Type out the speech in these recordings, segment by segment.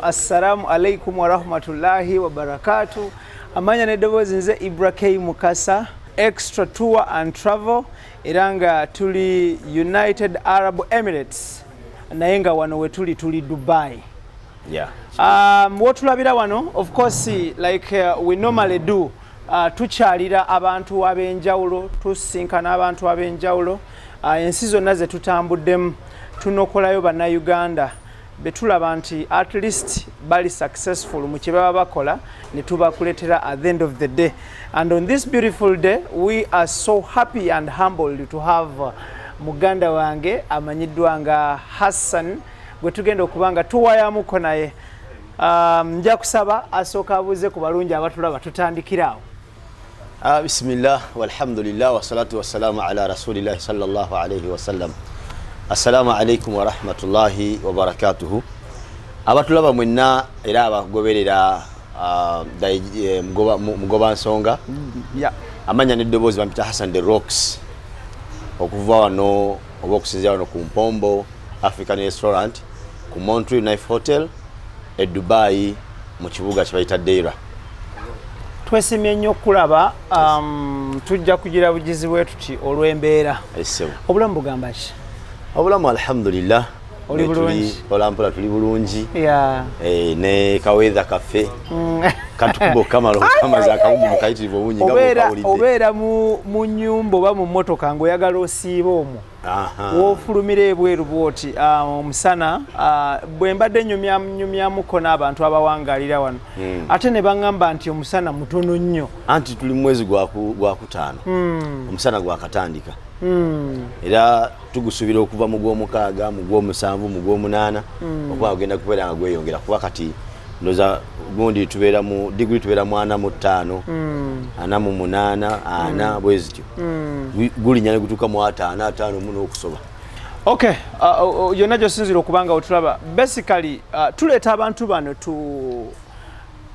Assalamu alaikum wa rahmatullahi wa barakatuh. Amanya nedobozi nze Ibrahim Mukasa, Extra Tour and Travel, iranga tuli United Arab Emirates. Nayenga wano wetuli tuli Dubai. Yeah. What tulabira wano, of course, like we normally do, tuchalira abantu abenjawulo, tusinkana abantu abenjawulo. Ensi zonna ze tutambuddemu tunokolayo bannayuganda betulaba nti at least bali successful mu kye baba bakola ne tubakuletera at the end of the day. And on this beautiful day we are so happy and humbled to have muganda wange amanyiddwa nga Hassan gwe tugenda okubanga tuwayamuko naye. Nja kusaba asooka abuuze ku balungi abatulaba tutandikirawo. Bismillah walhamdulillah wassalatu wassalamu ala rasulillah sallallahu alayhi wa sallam. Assalamu alaikum wa rahmatullahi wa barakatuhu. Abatulaba mwenna era abagoberera mugoba nsonga. Amanya neddobozi bampita Hassan the Rocks. Okuva wano oba okusinzira wano ku Mpombo African Restaurant, ku Montreal Knife Hotel e Dubai mu kibuga kye bayita Deira. Twesimye nnyo okulaba tujja kugira bugizi bwe tuti olw'embeera. Obulamu bugamba ki? Obulamu alhamdulillah. Oli bulungi. Olampola tuli bulungi. Yeah. Ne kaweza kafe. Katukubo kamalo kamaza akawungi mukayitirivu obunyi nga mukawulidde. Obeera mu nnyumba oba mu mmotoka ng'oyagala osiiba omwo. Wofulumira ebweru bwoti omusana bwe mbadde nnyumyamuko n'abantu abawangaalira wano. Ate ne baŋŋamba nti omusana mutono nnyo. Anti tuli mu mwezi gwa kutaano. Omusana gwakatandika. Era tugusuubira okuva mu gw'omukaaga, mu gw'omusanvu, mu gw'omunaana okuba agenda kubeera nga gweyongera kuba kati ndoza gundi tubeera mu diguli tubeera mu 45 48 ana bwezityo gulinya ne gutuuka mu 5 muno okusoba. Okay, yonna gyosinzira okubanga otulaba basically tuleeta abantu bano to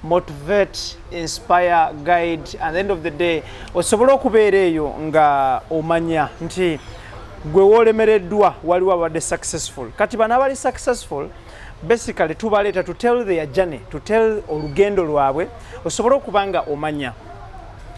motivate, inspire, guide, and at the end of the day osobola okubeera eyo nga omanya nti gwe woolemereddwa waliwo abadde successful. Kati bano abali successful basically tubaleeta to tell their journey, to tell olugendo lwabwe osobola okubanga omanya.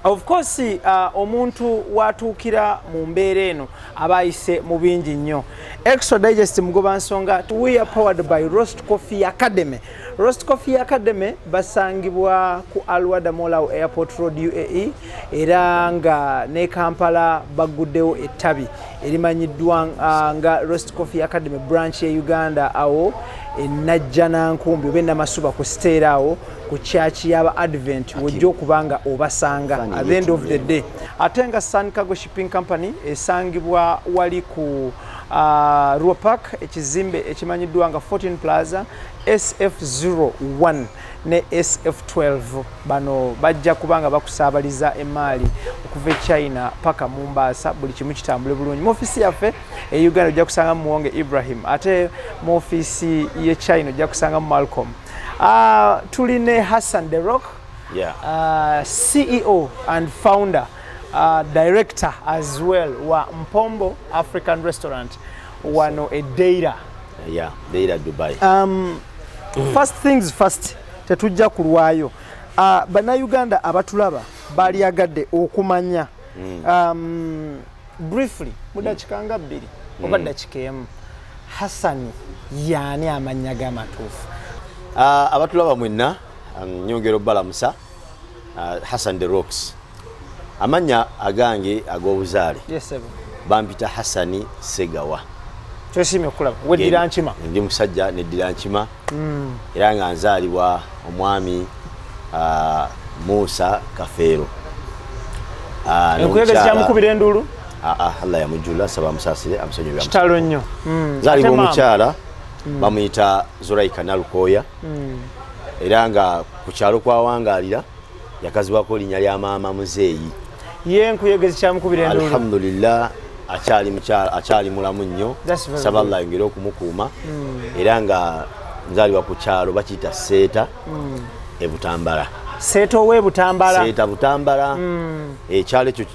Of course omuntu watuukira mu mbeera eno aba ayise mu bingi nnyo. Extra Digest mugoba nsonga, we are powered by Roast Coffee Academy. Roast Coffee Academy basangibwa ku Alwada Molau Airport Road UAE, era nga ne Kampala baguddewo ettabi erimanyiddwa nga Roast Coffee Academy branch ya Uganda awo enajjana nkumbi oba Namasuba ku siteera awo ku church y'aba Advent wojja okubanga obasanga at the end of the day. Ate nga Sun Cargo Shipping Company esangibwa wali ku Rua Park ekizimbe ekimanyiddwa nga 14 Plaza SF01 ne SF12. Bano bajja kubanga bakusaabaliza emaali okuva China paka Mombasa, buli kimu kitambule bulungi. Mu ofisi yaffe e Uganda ojja kusanga Muwonge Ibrahim, ate mu ofisi ye China ojja kusanga Malcolm. Tuline Hassan the Rock, CEO and founder, director as well wa Mpombo African Restaurant wano e Deira. Yeah, Deira Dubai. First things first, tetujja kulwayo. Bannayuganda abatulaba balyagadde okumanya briefly mudakikanga bbiri oba dakika emu Hassan yaani amanya g'amatuufu. Abatulaba mwenna nyongero balamusa Hassan the Rocks. Amanya agange ag'obuzaale. Yes, bampita Hassani Segawa. Twesimye okulaba weddira nkima. Ndi musajja neddira nkima. Era nga nzaalibwa omwami Musa Kafeero. Enkuyegezi kyamukubira enduulu? Allah yamujjula saba musaasire amusonyiwe. Kitalo nnyo. Nzaalibwa omukyala bamuyita Zoraika Nalukoya. Era nga ku kyalo kwawangaalira yakazibwako linnya lya maama Muzeeyi. Ye enkuyegezi kyamukubira enduulu? Alhamdulillah akyali mulamu nnyo. Saba Allah yongere okumukuuma. Era nga nzaalibwa ku kyalo bakiyita Seeta e Butambala. Seeta ow'e Butambala? Seeta Butambala. Ekyalo ekyo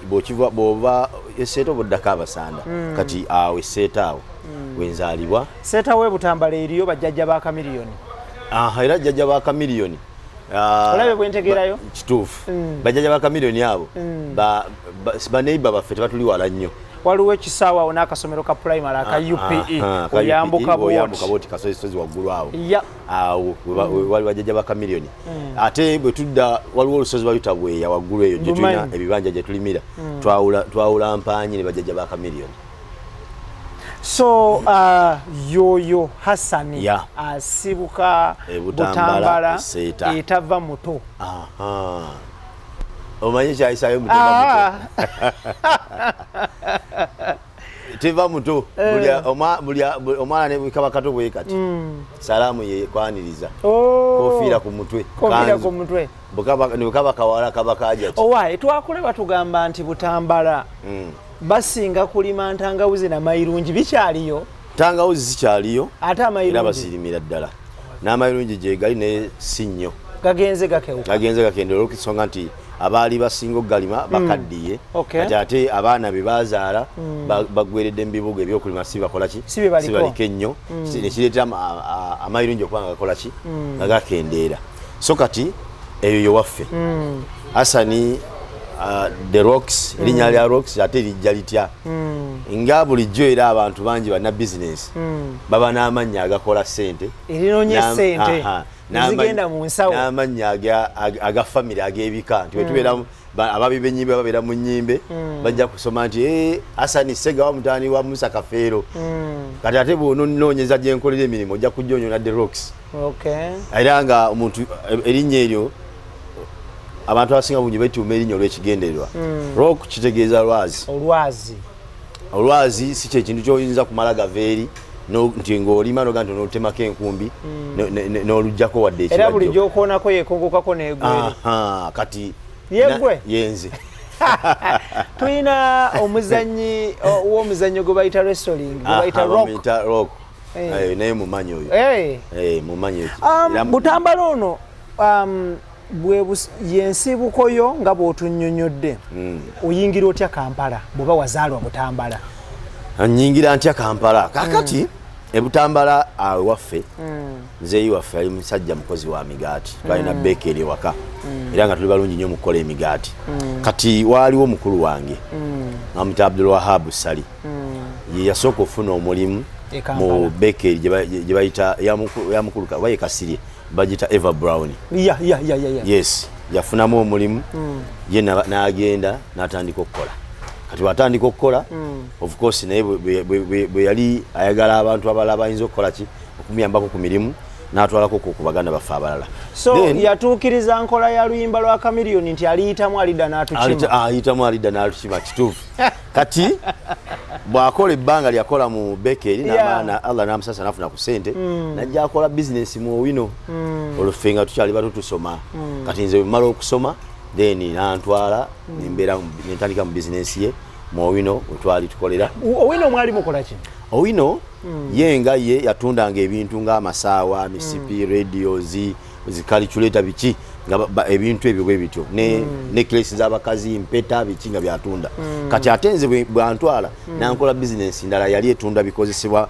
bw'oba Seeta obuddako Abasanda. Kati awo Seeta awo wenzaalibwa. Seeta w'e Butambala eriyo bajjajja ba Kamiliyoni. era jjajja ba kamiliyoni olabe bwentegerayo kituufu bajjajja ba kamiliyoni abo baneiba baffe tebatuli wala nnyo waliwo ekisaawa awo n'akasomero ka primary aka UPE oyambuka booti kasozisozi waggulu awo wali bajjajja ba kamiliyoni ate bwe tudda waliwo olusozi bayuta bweya waggulu eyo gye tulina ebibanja gye tulimira twawula mpaanyi ne bajjajja ba kamiliyoni. So yoyo Hassani asibuka Butambala etava muto. Omanyi kyayisayo muto teva muto omwana ne bikaba kato bwe kati salamu ye kwaniriza kofiira ku mutwe bukaba kawala kaba kaja owaye twakuleba tugamba nti Butambala basinga kulima ntangawuzi na mayirungi bikyaliyo ntangawuzi zikyaliyo ate amayirungi era basirimira ddala n'amayirungi gye gali ne sinyo gagenze gakendera olw'ensonga nti abaali basinga okugalima bakaddiye ate abaana be bazaala bagweredde mu bibuga ebyokulima sibaliko ennyo nekireetera amayirungi okuba nga gakola ki nga gakendeera so kati eyo yowaffe Hassani the Rocks erinnya lya Rocks ate lijja litya nga bulijjo era abantu bangi banna bizinesi baba n'amannya agakola ssente erinoonya ssente zigenda mu nsawo n'amannya aga famire ag'ebika nti wetubeera ababi b'ennyimbe babeera mu nnyimbe bajja kusoma nti Hassani Ssegawa mutaani wa Musa Kafeero kati ate bw'onoonyeza gye nkolera emirimu ojja kujja onyona the Rocks era nga omuntu erinnya eryo abantu abasinga bungi betuuma erinnya olw'ekigendererwa rock kitegeeza olwazi si kyekintu kyoyinza kumala gaveeri nti ng'olima noga nti onotemako enkumbi n'olugjako wadde ekibajjo era buli gy'okoonako yeekongokako n'egwere kati yegwe yenze tulina omuzannyi w'omuzannyo gwe bayita wrestling gwe bayita rock naye mumanyi oyo mumanyi Butambala ono yensibukoyo nga bw'otunnyonnyodde oyingira otya Kampala bw'oba wazaalwa Butambala? Nyingira ntya Kampala kakati Butambala waffe nzeeyi waffe ali musajja mukozi wa migaati twalina bakery waka era nga tuli balungi nnyo mukola emigaati kati waaliwo mukulu wange amuyita Abdul Wahab Sali ye yasooka ofuna omulimu mu bakery gye bayita yamukulu baye Kasirye bagita Eva Brown yes yafunamu omulimu ye n'agenda n'atandika okukola kati watandika okukola of course naye bwe yali ayagala abantu abalala bayinza okukola ki okumuyambako ku mirimu n'atwalako ku baganda baffe abalala so yatuukiriza nkola ya luyimba lwa Kamiliyoni nti aliyitamu alidda n'atukima kituufu kati bw'akola ebbanga lyakola mu bakery n'abaana Allah n'amusasa n'afuna ku ssente najja akola bizinesi mu Owino oluffe nga tukyali bato tusoma kati nze bwe mmala okusoma then n'antwala nembeera nentandika mu bizinesi ye mu Owino wetwali tukolera. Owino mwali mukola ki? Owino ye yatundanga ebintu ng'amasaawa misipi radios zicalculator biki nga ebintu ebyo bwe bityo ne necklace z'abakazi mpeta biki nga byatunda kati ate nze bwantwala nankola business ndala yali etunda bikozesebwa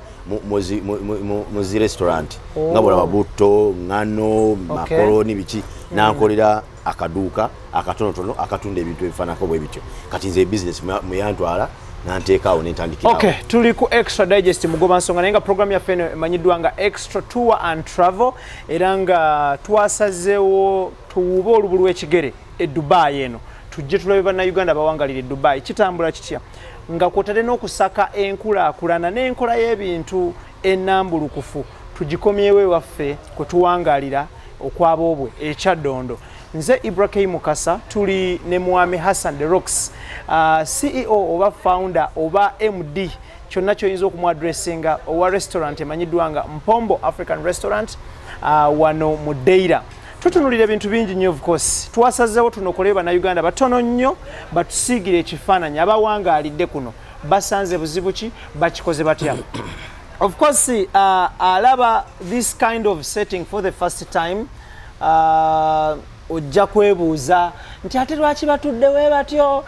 mu zi restaurant nga bwala mabuto ngano makoroni biki nankolera akaduuka akatonotono akatunda ebintu ebifaanako bwe bityo kati nze business muyantwala nanteekaawo nentandikirawo. Okay, tuli ku Extra Digest mugoba nsonga naye nga program yaffe eno emanyiddwa nga Extra Tour and Travel era nga twasazeewo tuwube olubu lw'ekigere e Dubai eno tujje tulabe bannayuganda bawangalira e Dubai kitambula kitya nga kwotadde n'okusaka enkulaakulana n'enkola y'ebintu ennambulukufu tugikomyewo ewaffe kwe tuwangalira okwaboobwe ekyaddondo. Nze Ibrahim Mukasa tuli ne Mwami Hassan the Rocks CEO oba founder oba MD kyonna kyoyinza okumwadressinga owa restaurant emanyiddwa nga Mpombo African Restaurant wano mu Deira. Tutunulira ebintu bingi nnyo of course twasazeewo tunokole bannayuganda batono nnyo batusiigire ekifaananyi abawangaalidde kuno basanze buzibu ki bakikoze batya. Of course alaba this kind of setting for the first time ojja kwebuuza nti ate lwaki batudde we batyo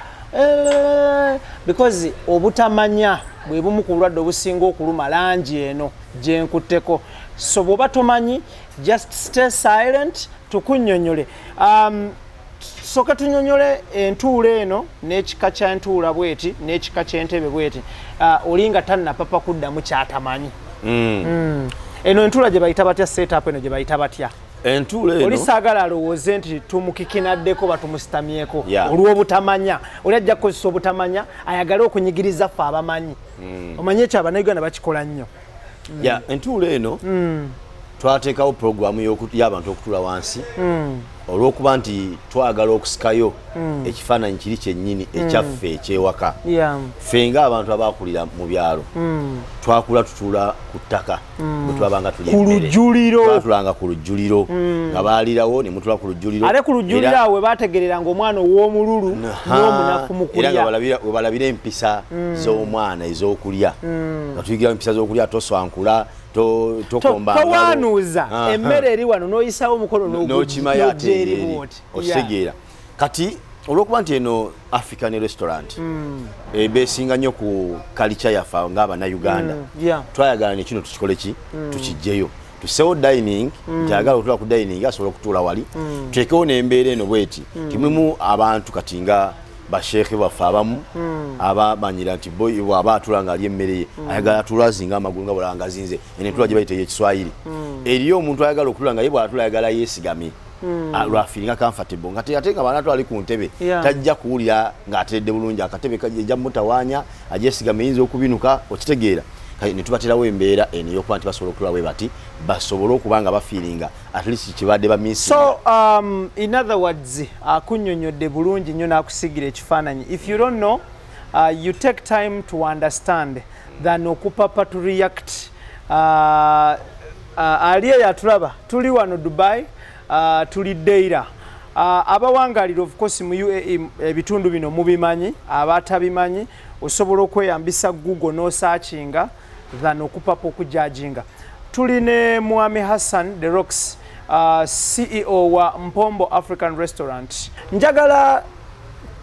because obutamanya bwe bumu ku bulwadde obusinga okuluma langi eno gye nkutteko so bw'oba tomanyi just stay silent tukunnyonnyole. Soka tunyonyole entuula eno n'ekika kya ntuula bweti n'ekika ky'entebe bweti olinga tannapapa kuddamu kyatamanyi. Eno entuula gye bayita batya, setup eno gye bayita batya? Entuula eno oli saagala alowooze nti tumukikinaddeko batumusitamyeko olw'obutamanya. Oli ajja kukozesa obutamanya ayagale okunyigiriza ffe abamanyi. Omanyi ekyo Abannayuganda bakikola nnyo. Entuula eno twateekawo puroguramu y'abantu okutuula wansi olw'okuba nti twagala okusikayo ekifaananyi kiri kyennyini ekyaffe ekyewaka. Ffe ng'abantu abaakulira mu byalo twakula tutuula ku ttaka bwe twabanga tuli emmere. Twatulanga ku lujjuliro nga baalirawo ne mutuula ku lujjuliro. Ate ku lujjuliro awo we baategereranga omwana ow'omululu n'omunafu mu kulya. Era nga we balabira empisa z'omwana ez'okulya. Nga tuyigira empisa z'okulya toswankula towanuuza emmere eri wano n'oyisawo omukono n'okimaya ate okitegeera. Kati olw'okuba nti eno African restaurant beesinga nnyo ku culture yaffe ng'Abannayuganda, twayagala ne kino tukikole ki tukijjeyo tuseewo dining kyagala okutuula ku dining asobola okutuula wali tuteekewo n'embeera eno bweti timumu abantu kati nga basheekhe baffe abamu abamanyira nti bw'aba atula ng'ali emmere ye ayagala atula azinga amagulu nga bw'olaba ngazinze eno entula gye bayita ey'Ekiswahili. Eriyo omuntu ayagala okutula nga ye bw'atula ayagala yeesigame lwafiiringa comfortable nga ate nga banaatula ali ku ntebe tajja kuwulira ng'ateredde bulungi akatebe kajja mutawaanya ajeesigame yinza okubinuka okitegeera. Ne tubaterawo embeera eno ey'okuba nti basobola okutula bwe bati basobole okuba nga bafiiringa at least kibadde bamisi. So in other words akunnyonnyodde bulungi nnyo n'akusigira ekifaananyi. If you don't know you take time to understand than okupapa to react. Ali eyatulaba tuli wano Dubai tuli Deira. Abawangalira of course mu UAE ebitundu bino mubimanyi, abatabimanyi osobola okweyambisa Google n'osearchinga than okupapa okujajinga. Tuli ne Mwami Hassan The Rocks, CEO wa Mpombo African Restaurant. Njagala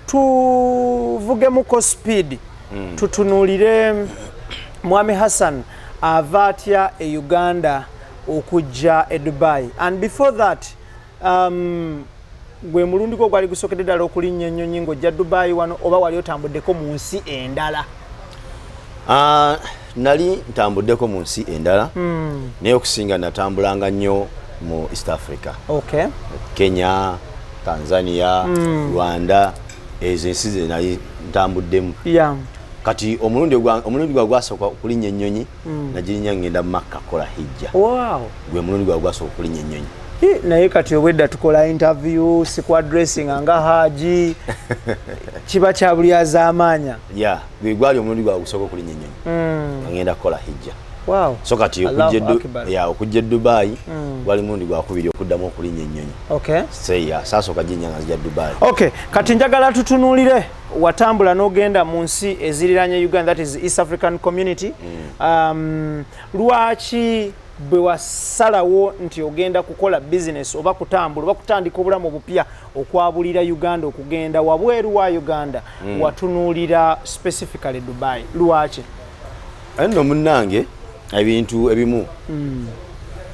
tuvugemuko speed tutunulire Mwami Hassan ava atya e Uganda okujja e Dubai. And before that gwe mulundi gwo gwali gusokedde ddala okulinnya ennyonyi ng'ojja Dubai wano oba wali otambuddeko mu nsi endala? Nali ntambuddeko mu nsi endala naye okusinga natambulanga nnyo mu East Africa. Okay. Kenya, Tanzania, Rwanda, ezo ensi ze nali ntambuddemu. Kati omulundi gwa gwasooka okulinnya ennyonyi nagirinnya ngenda mu Makka kola hijja. Wow. Gwe mulundi gwa gwasooka okulinnya ennyonyi. Naye kati obwedda tukola interview squad dressing nga haji kiba kya buli az'amaanya. Gwe gwali omulundi gwa gusooka okulinnya ennyonyi ngenda kukola hijja. Wow. So kati okujja Dubai gwali mulundi gwakubiri okuddamu okulinnya ennyonyi. Okay. Saasooka ginnya nga zijja Dubai. Okay, kati njagala tutunuulire watambula n'ogenda mu nsi eziriranye Uganda, that is East African Community. Lwaki bwe wasalawo nti ogenda kukola business oba kutambula oba kutandika obulamu obupya okwabulira Uganda okugenda wabweru wa Uganda watunuulira specifically Dubai? Lwaki? Nno munnange ebintu ebimu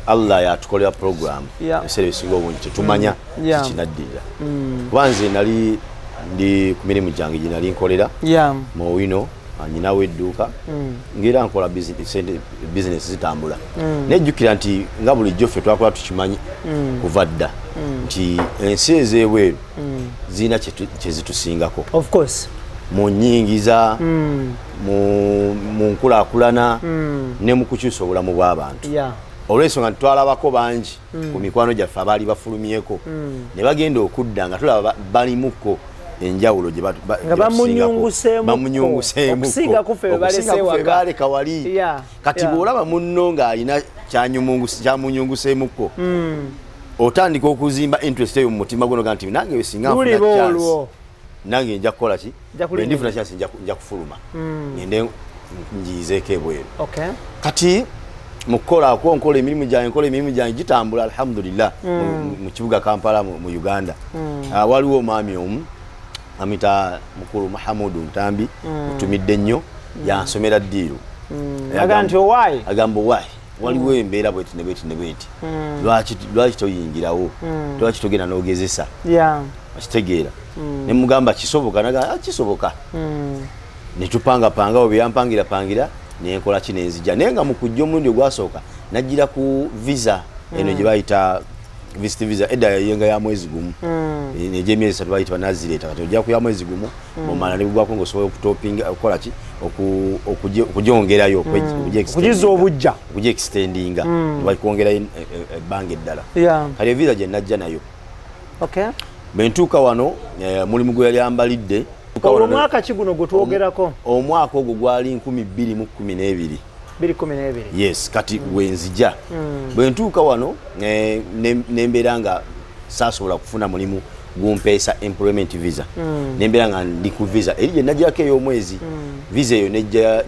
Allah yatukolera program ebiseera ebisinga obungi tetumanya kikinaddirira. Kuba nze nali ndi ku mirimu gyange gye nali nkolera mu wino nyinawo edduuka ngera nkola business zitambula. Nejjukira nti nga bulijjo ffe twakola tukimanyi kuva dda nti ensi ez'ebweru zirina kyezitusingako. Of course. Mu nnyingiza mu nkulaakulana ne mu kukyusa obulamu bw'abantu. Olw'ensonga twalabako bangi ku mikwano gyaffe abaali bafulumyeko ne bagenda okudda nga tulaba balimuko enjawulo gye bamunyunguseemu okusigako ffe baleka wali. Kati bw'olaba munno ng'alina kyamunyunguseemuko otandika okuzimba interest eyo mu mutima gwo noga nti nange wesinga nfuna chance nange nja kukola ki bwe ndifuna chance nja kufuluma ngende njizeeko ebweru. Kati mukola nkola emirimu gyange gitambula alhamdulillah mu kibuga Kampala mu Uganda. Waliwo omwami omu amita mukulu Mahamudu Ntambi mutumidde nnyo yansomera ddiiru. Agamba nti owaayi? Agamba owaayi waliwo embeera bweti ne bweti lwaki toyingirawo lwaki togenda n'ogezesa akitegeera ne mugamba kisoboka naga kisoboka ne tupangapangawo byampangirapangira nenkola kinenzija naye nga mu kujja omulundi ogwasooka najjira ku visa eno gye bayita visit visa edda yenga ya mwezi gumu egy'emyezi 3 bayita banazireeta kati ojja ku ya mwezi gumu omala ne bugwako ng'osobola okutopinga okukola ki okugyongerayo okugiza obujja okugya extendinga bakwongerayo ebbanga eddala kati visa gye najja nayo bentuuka wano mulimu gwe yali ambalidde omwaka ki guno gwe twogerako omwaka ogwo gwali 2012 yes kati wenzija bwentuuka wano nembeera nga saasobola kufuna mulimu gumpeesa employment visa nembeera nga ndi ku visa eri gye najjako ey'omwezi visa eyo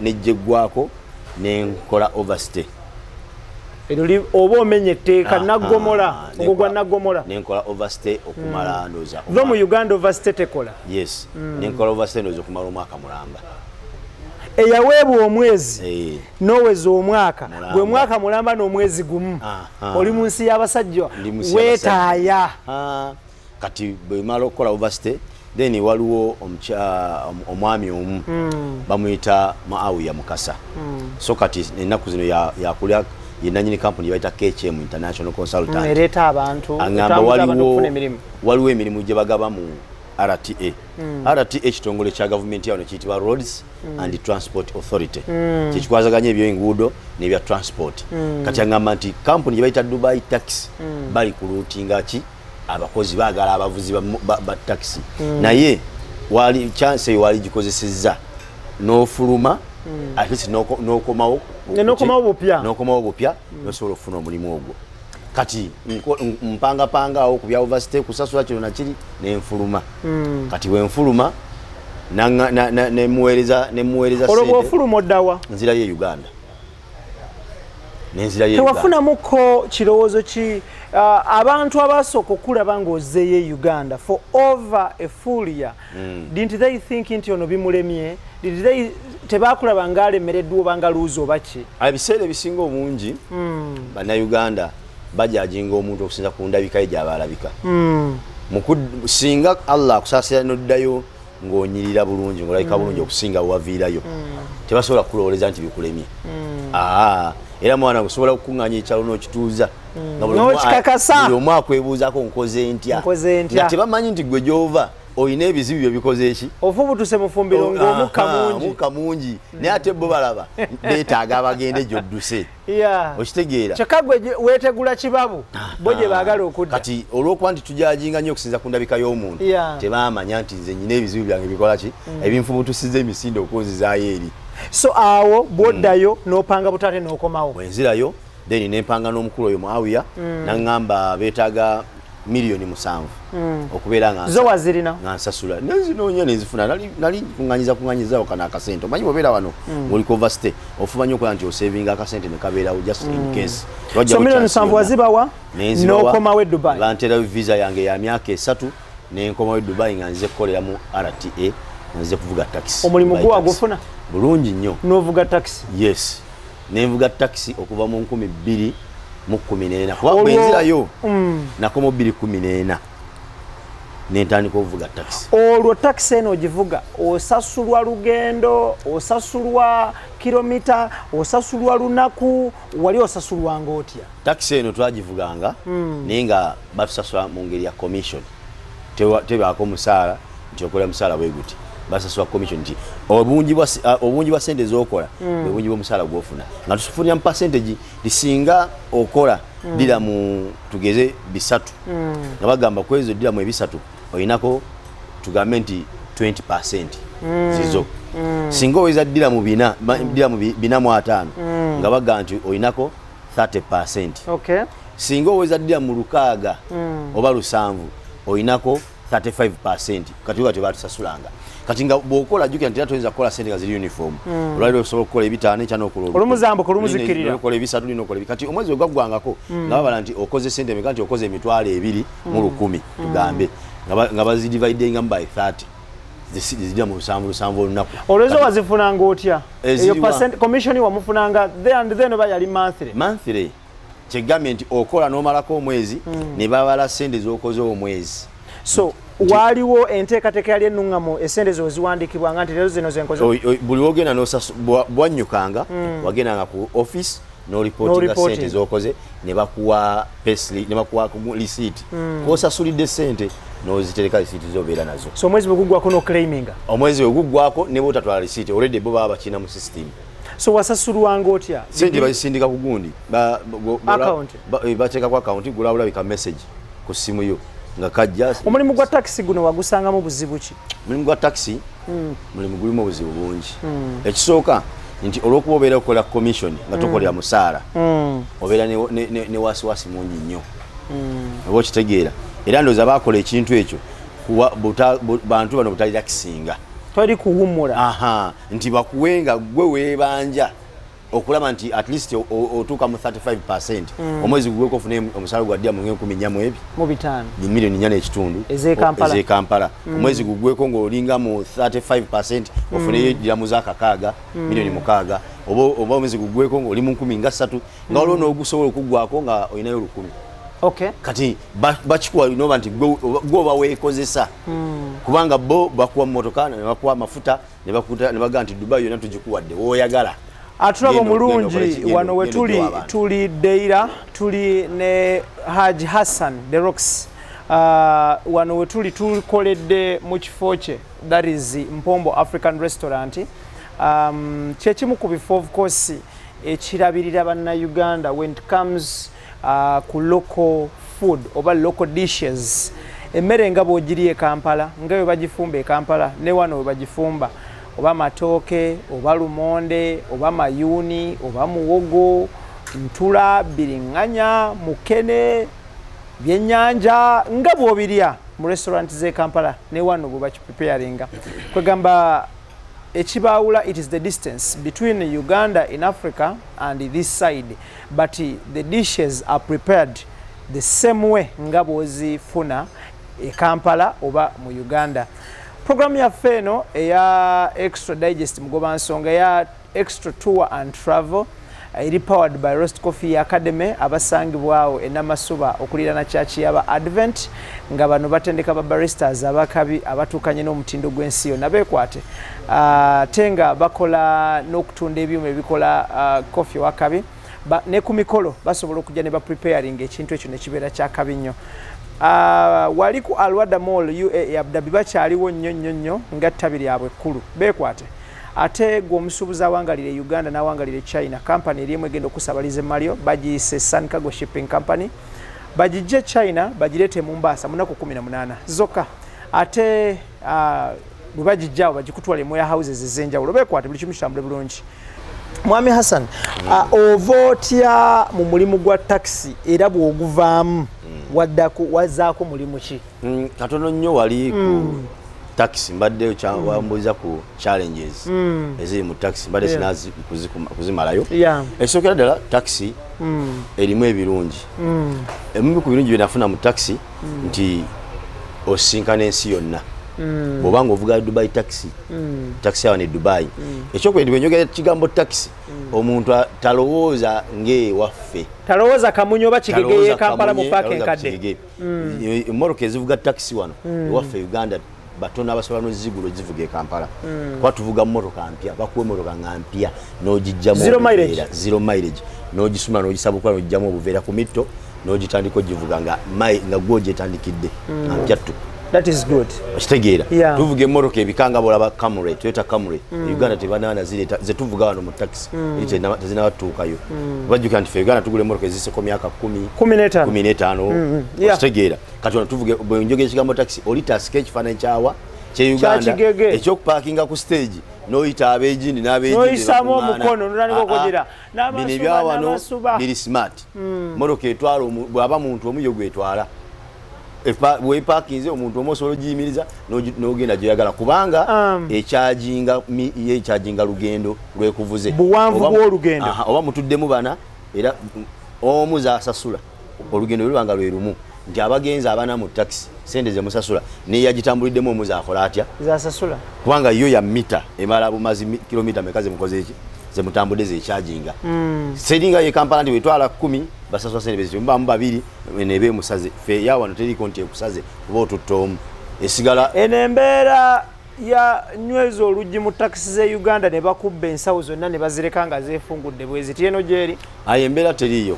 nejjeggwako nenkola overstay oba omenya etteeka naggomola ogwo gwa naggomola nenkola overstay okumala ndoza zo mu Uganda overstay tekola yes nenkola overstay ndoza okumala omwaka mulamba eyaweebwa omwezi n'oweza omwaka gwe mwaka mulamba n'omwezi gumu oli mu nsi y'abasajja weetaaya kati bwe mala okukola overstay then waliwo omwami omu bamuyita Maawiya Mukasa so kati ennaku zino yakulya yenanyini company bayita KHM International Consultant ereeta abantu waliwo emirimu gye bagaba mu RTA RTA ekitongole kya gavumenti yano kiyitibwa Roads and Transport Authority kikwazaganya ebyenguudo n'ebya transport kati agamba nti company gye bayita Dubai Taxi bali ku routinga ki abakozi baagala abavuzi ba taxi naye wali chance wali gikozesezza n'ofuluma at least n'okomawo bupya nosobola okufuna omulimu ogwo kati mpanga ku bya overstay kusasula kino nakiri nenfuluma kati wenfuluma nemuweereza olwo ofuluma oddawa nzira ye Uganda tewafunamuko kirowoozo ki abantu abasooka okulaba ng'ozzeeyo Uganda for over a full year didn't they think nti ono bimulemye tebakulaba ng'alemereddwa oba nga luuzi oba ki ebiseera ebisinga obungi bannayuganda bajajinga omuntu okusinza ku ndabika ye gy'abalabika singa Allah akusaasira n'oddayo ng'onyirira bulungi ng'olabika bulungi okusinga waviirayo tebasobola kukulowooleza nti bikulemye era mwana gusobola okukuŋŋaanya ekyalo n'okituuza n'okikakasa buli omu akwebuuzaako nkoze ntya nga tebamanyi nti gwe gy'ova oyina ebizibu bye bikoze eki ofubutuse mufumbiro ng'omukka mungi naye ate bo balaba beetaaga abagende gy'odduse okitegeera kyokka gwe weetegula kibabu bo gye baagala okudda kati olw'okuba nti tujajinga nnyo okusinza ku ndabika y'omuntu tebaamanya nti nze nyina ebizibu byange bikola ki ebinfubutusiza emisinde okunzizaayo eri so awo bwoddayo n'opanga butaate n'okomawo bwenzirayo then nempanga n'omukulu oyo Maawiya naŋŋamba beetaaga miliyoni 7 okubeera nga zo wazirina nga nsasula nezinoonya nezifuna nali kuŋŋanyizawo kana akasente omanyi bwobeera wano ng'oli ku overstay ofuba nnyo okola nti osavinga akasente ne kabeerawo just in case so miliyoni 7 wazibawa n'okomawo e Dubai banterawo visa yange ya myaka 3 nenkomawo e Dubai nga nzize kukolera mu RTA nga nzize kuvuga taxi omulimu gwo wagufuna bulungi nnyo n'ovuga taxi yes nenvuga taxi okuva mu 2014 kuba bwenzirayo nakoma 2014 nentandika okuvuga taxi olwo taxi eno ogivuga osasulwa lugendo osasulwa kilomita osasulwa lunaku wali osasulwa ng'otya taxi eno twagivuganga naye nga batusasula mu ngeri ya commission tebaako musaala nti okola musaala bwe guti basasula commission nti obungi bwa sente z'okola obungi bw'omusaala gw'ofuna nga tufunira mu percentage lisinga okola diramu tugeze 3 nga bagamba ku ezo diramu 3 olinako tugambe nti 20% zizo singa oweza diramu 4 nga bagamba nti olinako 30%. Singa oweza diramu 6 oba 7 olinako 35%. Kati batusasulanga kati nga bwokola jukira nti toyinza kukola sente nga ziri uniform olwaliro osobola okukola ebitaano ekyana okulola olumuzambo kolumuzikirira okukola ebisatu lino okukola kati omwezi ogwaggwangako nga babala nti okoze sente meka nti okoze 2,200 mu 1,000 tugambe nga bazidividinga by 30 zijja mu 7 olunaku olwezo wazifunanga otya eyo percent commission wamufunanga and then ba yali monthly kyegambye nti okola n'omalako omwezi ne babala sente z'okoze omwezi so waliwo enteekateeka yali ennungamo esente zo ziwandiikibwa nga nti leero zino zenkoze buli wogenda bwannyukanga wagendanga ku office n'olipotinga sente z'okoze ne bakuwa pesli ne bakuwa receipt k'osasulidde sente n'ozitereka receipt z'obeera nazo so omwezi bwe guggwako n'oclaiminga omwezi bwe guggwako ne bw'otatwala receipt already bo baba bakina mu system so wasasulwanga otya sente bazisindika ku gundi bateeka ku account gulabulabika message ku simu yo nga kajja omulimu gwa taxi guno wagusangamu buzibu ki omulimu gwa taxi mulimu gulimu obuzibu bungi ekisooka nti olw'okuba obeera okukola commission nga tokolera musaala obeera ne wasiwasi mungi nnyo oba okitegeera era ndowooza baakola ekintu ekyo bantu bano butalira kisinga twali kuwummula nti bakuwenga gwe weebanja okulaba nti at least otuuka mu 35% omwezi gugweko ofune omusaala gwa ddya mu 10 mu 5 milioni 4 ez'e Kampala omwezi gugweko ng'olinga mu 35% ofuneyo ddiramu za kakaaga milioni 6 oba omwezi gugweko ng'oli mu 13 nga waliwo n'ogusobola okuggwako nga olinayo 10. Okay. Kati bakikuwa noba nti gwe oba weekozesa kubanga bo bakuwa mmotoka ne bakuwa mafuta ne baga nti Dubai yonna tugikuwadde woyagala atulaba mulungi wano we tuli Deira tuli ne Haji Hassan The Rocks wano we tukoledde mu kifo kye that is Mpombo African Restaurant kyekimu ku bifo of course ekirabirira bannayuganda when it comes ku local food oba local dishes emmere nga bw'ogiri e Kampala nga bwe bagifumba e Kampala ne wano we bagifumba oba matooke oba lumonde oba mayuni oba muwogo ntula biringanya mukene byennyanja nga bw'obirya mu restaurant z'e Kampala ne wano bwe bakipreparinga kwegamba ekibaawula it is the distance between Uganda in Africa and this side but the dishes are prepared the same way nga bw'ozifuna e Kampala oba mu Uganda. Program yaffe eno eya Extra Digest mugobansonga ya Extra Tour and Travel eri powered by Roast Coffee Academy abasangibwawo enamasuba okulirana church yaba Advent nga bano batendeka ba baristas abakabi abatukanye n'omutindo gw'ensi yonna beekwate tenga bakola n'okutunda ebyuma ebikola coffee wakabi ne ku mikolo basobola okujja ne ba preparing ekintu ekyo ne kibeera kyakabi nnyo. Wali ku Alwada Mall UAE Abdabi bakyaliwo nnyo nga ttabi lyabwe ekkulu beekwate ate gwe omusuubuzi awangalire Uganda n'awangalire China company erimu egenda okusabaliza Mario bagiyise Sun Cargo Shipping Company bagijje China bagirete Mombasa munaku 18 zokka ate bwe bagijjawo bagikutwale mu houses ez'enjawulo beekwate buli kimu kitambule bulungi. Mwami Hassan ovotya mu mulimu gwa taxi era bw'oguvaamu wazaako mulimu ki? Katono nnyo wali ku taxi mbadde wambuliza ku challenges eziri mu taxi mbadde sinazi kuzimalayo esookera ddala taxi erimu ebirungi ebimu ku birungi bye nafuna mu taxi nti osinkana ensi yonna bw'obanga ovuga Dubai taxi taxi awo ne Dubai ekyokubiri bwe njogera kigambo taxi omuntu talowooza ng'ewaffe talowooza kamunyo oba kigege ye Kampala mu paaka enkadde emmoroka ezivuga taxi wano ewaffe Uganda batono abasobola n'ozigulo zivuga e Kampala kuba tuvuga mmotoka mpya bakuwa emmotoka nga mpya n'ogijjamu zero mileage n'ogisuma n'ogisabukula n'ogijjamu obuveera ku mitto n'ogitandika ogivuga nga gwe ogyetandikidde nga mpya ttu. That is good. Kitegeera tuvuga emmotoka ebikanga bolaba Camry Toyota Camry Uganda tebanaana zireta ze tuvuga wano mu taxi tezinabatuukayo bajjuka nti Uganda tugula emmotoka eziseko myaka 15 kitegeera kati wano tuvuga bwe njogera ekigambo taxi olita sketch ekifaananyi kyawa kye Uganda ekyokupaakinga ku stage n'oyita abeegindi n'oyisaamu omukono n'otandika okwogerera bino ebyawano biri smart mmotoka etwala bw'aba muntu omu yo gwetwala weepakinze omuntu omu osobola ogiyimiriza n'ogenda gyoyagala kubanga ekyajinga lugendo lwekuvuze buwanvu bw'olugendo oba mutuddemu bana era omu zaasasula olugendo lwebanga lwe lumu nti abagenzi abana mu taxi sente ze musasula ne yagitambuliddemu omuza akola atya zasasula kubanga yo ya mita emala bumazi kilomita mekaze mukoze iki ze mutambudde ze charginga seringa ye Kampala ndi wetwala 10 basasula sente bezito mbamu babiri nebe musaze fe ya wano teri konti ekusaze kuba tuttom esigala enembeera ya nyweza oluggi mu taxi ze Uganda ne bakubba ensawo zonna ne bazireka nga zeefungudde bwezi tieno gyeri aye embeera teriyo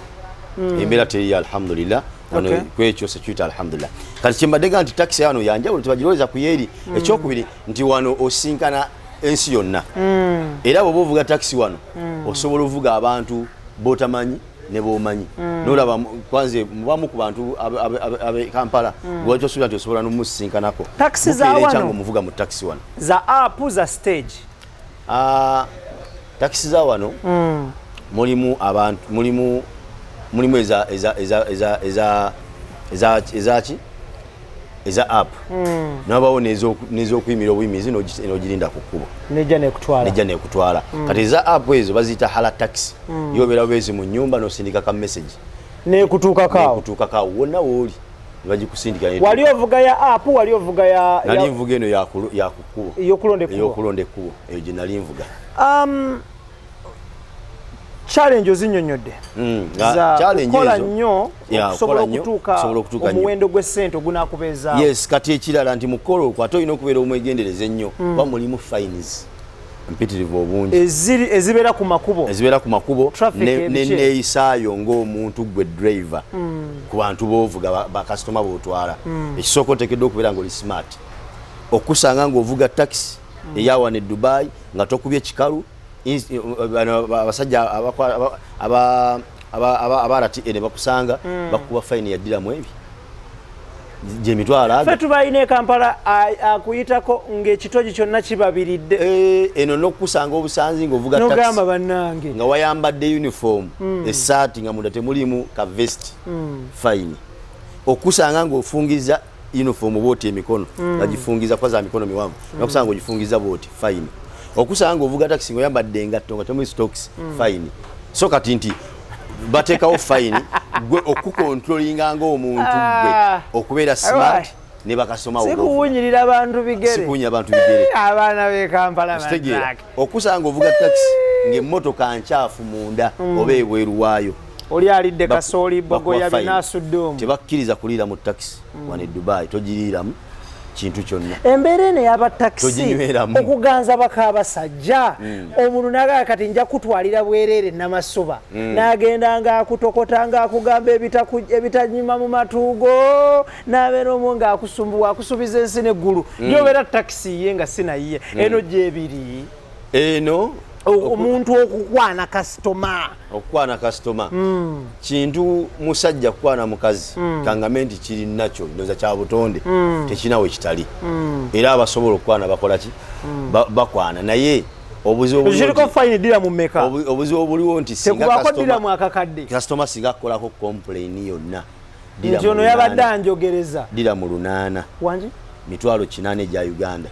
embeera teriyo alhamdulillah wano kwekyo security alhamdulillah kati kimbadde nti taxi yano yanjawulo tebagiroweza ku yeeri ekyokubiri nti wano osinkana ensi yonna era bw'oba ovuga taxi wano osobola ovuga abantu b'otamanyi ne b'omanyi n'olaba kwanze mubamu ku bantu abe Kampala lwaki osobola nti osobola n'omusinkanako taxi za wano omuvuga mu taxi wano za app za stage taxi za wano mulimu abantu mulimu eza app nabawo n'ezokuyimira obuyimizi n'ogirinda ku kkubo nejja nekutwala kati eza app ezo baziyita hala taxi yobeera bwezi mu nnyumba n'osindika ka message nekutuukakawo wonna wooli bagikusindika wali ovuga ya app wali ovuga ya nali nvuga eno ya ku kkubo eyokulonda ekkubo eyo gye nali nvuga challenge ozinyonyodde kola nnyo okusobola okutuuka omuwendo gw'essente ogunakubeezaawo yes kati ekirala nti mukolo okwo ate olina okubeera omwegendereza ennyo kuba mulimu fines mpitirivu obungi ezibeera ku makubo neneeyisaayo ng'omuntu gwe driver ku bantu b'ovuga bakasitoma b'otwala ekisooka oteekeddwa okubeera ng'oli smart okusanga ng'ovuga taxi eyawana e Dubai nga tokubye ekikalu abasajja abarati ene bakusanga bakuba fine ya ddiramu ebi gye mitwalo aga fe tubalina e Kampala akuyitako ng'ekitogi kyonna kibabiridde eno n'okusanga obusanzi ng'ovuga taxi n'ogamba bannange nga wayambadde uniform essaati nga munda temulimu ka vest fine okusanga ng'ofungiza uniform bwoti emikono nga gifungiza kwa za mikono miwanvu n'okusanga ng'ogifungiza bwoti fine okusanga ovuga taxi ngoyambadde engatto nga temu stocks fine so kati nti bateekawo fine gwe okukontrolinga ng'omuntu gwe okubeera smart ne bakasoma sikuwunyirira abantu bigere abaana b'e Kampala okusanga ovuga taxi ng'emmotoka nkyafu munda oba ebweru waayo oli alidde kasooli bogoya binasudde omu tebakkiriza kuliira mu taxi wano e Dubai togiriiramu kintu kyonna embeera eno y'aba taxi okuganza bakaabasajja omuntu n'agamba kati nja kutwalira bwereere Namasuba n'agenda ng'akutokota ng'akugamba ebitanyuma mu matuugo n'abeera omwo ng'akusumbuwa akusubiza ensi n'eggulu gy'obeera taxi ye nga sinayiye eno gyebiri eno omuntu okukwana kasitoma kintu musajja kukwana mukazi kangambe nti kiri nakyo ndoza kya butonde tekinawe kitali era abasobola okukwana bakola ki bakwana naye obuzibu obuliwo nti kasitoma singa akolako complain yonna nti ono yabadde anjogereza dira mu 8 wangi mitwalo 8 egya Uganda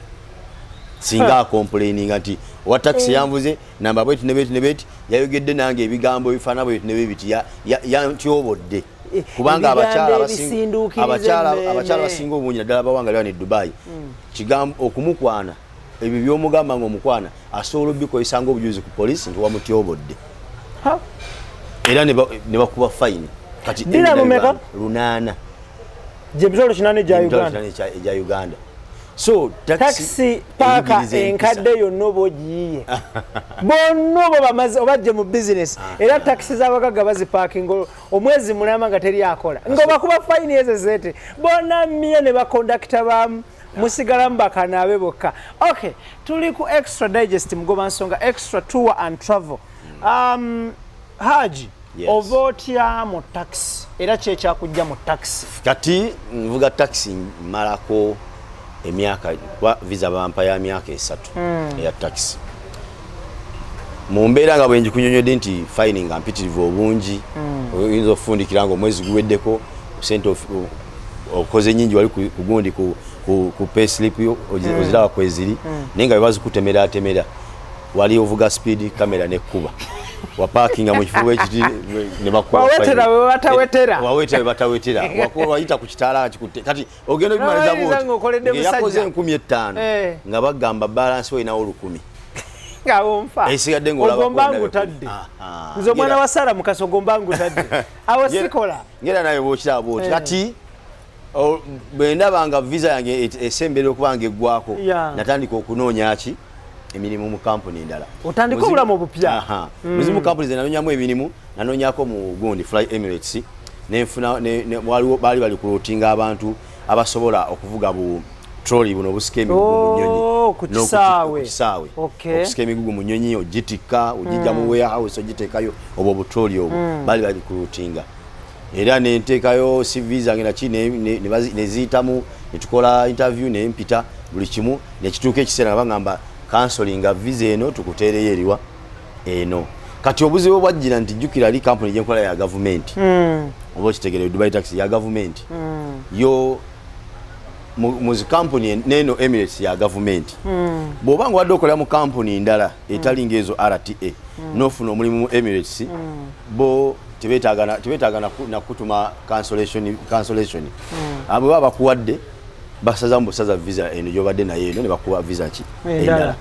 singa akomplaininga nti wa taxi yanvuze namba bweti nebeti yayogedde nange ebigambo ebifaana bweti nebiti yantyobodde kubanga abakyala basinga obungi naddala bawanga lwana e Dubai kigambo okumukwana ebyo by'omugamba ng'omukwana asobola obikozesa ng'obujulizi ku polisi nti wamutyobodde era ne bakuba fine kati 8 gye mitwalo 8 egya Uganda so taxi paka enkadde yonna oba ogiyiye bonna oba bamaze obajje mu business era taxi z'abagagga bazipakinga omwezi mulama nga teri akola ng'obakuba fine ezo zete bonna mmye ne bakondakita bamu musigalamu bakanaabe bokka okay tuli ku extra digest mugoba nsonga extra tour and travel Haji oba otya mu taxi era kyekyakujja mu taxi kati nvuga taxi malako emyaka kwa visa bampa ya myaka 3 ya taxi mumbeera nga bwenji kunyonyodde nti fine nga mpitirivu obungi oyinza okufundikira nga omwezi guweddeko sente okoze nyingi wali kugundi ku pay slip yo oziraba kweziri naye nga bibazi kutemera wali ovuga speed kamera nekkuba wa parking mu kifo ekiti ne bakuwa wawetera we batawetera wawetera batawetera wakuwa wayita ku kitala kikutte kati ogenda bimaliza bwoti yakoze 1500 nga bagamba balance we nawo 10 ngawomfa esigadde ngola ogombangu tadde nzo mwana wa Sara mukaso gombangu tadde awo sikola ngera nayo bochira bwoti kati bwenda banga visa yange esembere okubanga eggwako natandika okunoonya ki emirimu mu company ndala otandika obulamu bupya muzimu company ze nanonyamu emirimu nanonyako mu gundi Fly Emirates nenfuna waliwo bali kulotinga abantu abasobola okuvuga bu trolley buno busika emigugu mu nnyonyi ku kisaawe okusika emigugu mu nnyonyi ogitika ogijja mu warehouse ogiteekayo obwo bu trolley obwo bali kulotinga era nenteekayo CV zange naki neziyitamu netukola interview nempita buli kimu nekituuka ekiseera bangamba cancelling visa eno tukuteereyo eriwa eno kati obuzibu bwajjira nti jjukira ali company gyenkola ya government oba okitegere Dubai Taxi ya government yo muzi company neno Emirates ya government bw'obanga wadde okolera mu company ndala etali ngezo RTA nofuna omulimu mu Emirates bo tebetaaga na kutuma cancellation abo baba kuwadde basaza mbusaza visa eno yobadde naye eno ne bakuwa visa ki endala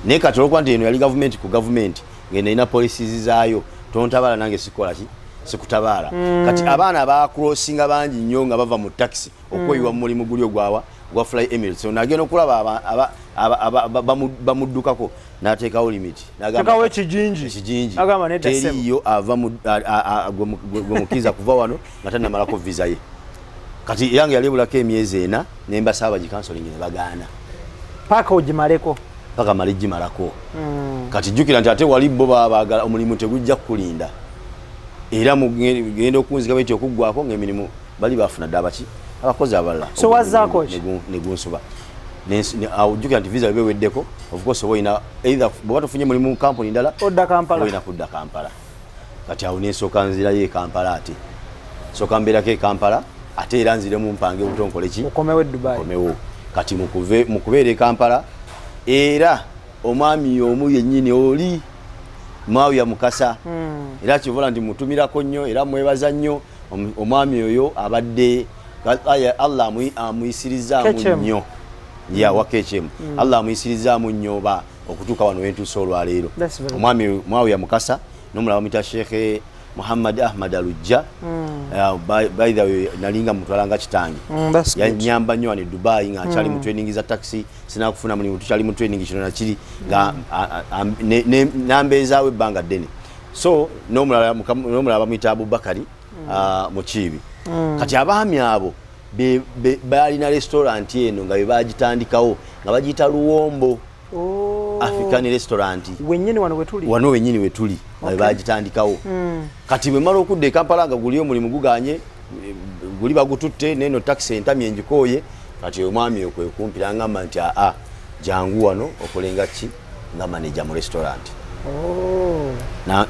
naye kati olwokuba nti eno yali government ku government ngenda ina policies zaayo tontabala nange sikola ki sikutabala kati abaana bakrossinga bangi nnyo nga bava mu taxi okweyiwa mu mulimu guli ogwawa gwa Fly Emirates onagenda okulaba bamuddukako n'ateekawo limit n'agamba ekijinji agamba teriyo ava gwe mukiza kuva wano nga tannamalako visa ye kati yange yali bulako emyezi 4 nemba saaba gikansoling ne bagaana paka ogimaleko paka mali gimalako kati jukira nti ate wali bo baagala omulimu tegujja kulinda era mugenda okunzika baiti okuggwako ng'emirimu bali bafuna ddabaki abakozi abalala so wazaako negunsuba jukira nti visa beweddeko of course oboina either bw'oba tofunye mulimu mu company ndala odda Kampala oina kudda Kampala kati awo nensooka nzirayo Kampala ate sooka mbeerako e Kampala ate era nziremu mpange obutonkole ki okomewo Dubai okomewo kati mukubeera e Kampala era omwami omu yennyini oli Mawya Mukasa era kivola nti mutumirako nnyo era mwebaza nnyo omwami oyo abadde Allah amuyisirizaamu nnyo ya wakechemu Allah amuyisirizaamu nnyo ba okutuuka wano wentuusa olwaleero omwami Mawya Mukasa n'omulala bamuyita Sheikh Muhammad Ahmad Alujja by the way nalinga mutwalanga kitangi yanyamba nnyo ne Dubai nga akyali mu training za taxi sinakufuna mulimu tukyali mu training kino nakiri nga nambeezaawo ebbanga ddene so n'omulala bamuyita Abubakari Mukiibi kati abaami abo balina restaurant eno nga bebagitandikawo nga bagiyita Luwombo African restaurant wennyini wano wennyini wetuli nga bebagitandikawo kati bwe mala okudda e Kampala nga guli omulimu guganye guli bagututte neno taxi entamye njikooye kati omwami okwe kumpira ngamba nti jangu wano okolenga ki nga manager mu restaurant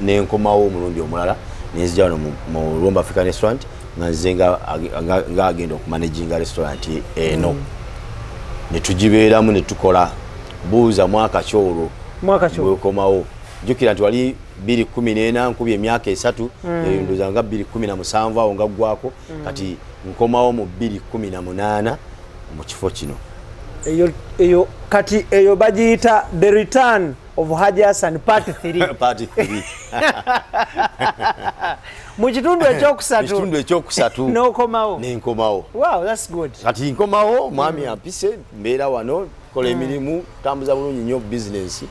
nenkomawo omulundi omulala nenzija wano mu Luwombo African restaurant nga nze nga agenda okumanaginga restaurant eno netugibeeramu netukola buuza mwaka kyolwo bwekomawo jukira nti wali 2014 nkubye emyaka 3 ndoza nga 2017 awo nga ggwako kati nkomawo mu 2018 mu kifo kino eyo kati eyo bagiyita the return of Haji Hassan part 3 part 3 mu kitundu ekyokusatu n'okomawo nenkomawo wow that's good kati nkomawo mwami ampise mbeera wano kola emirimu tambuza bulungi nnyo business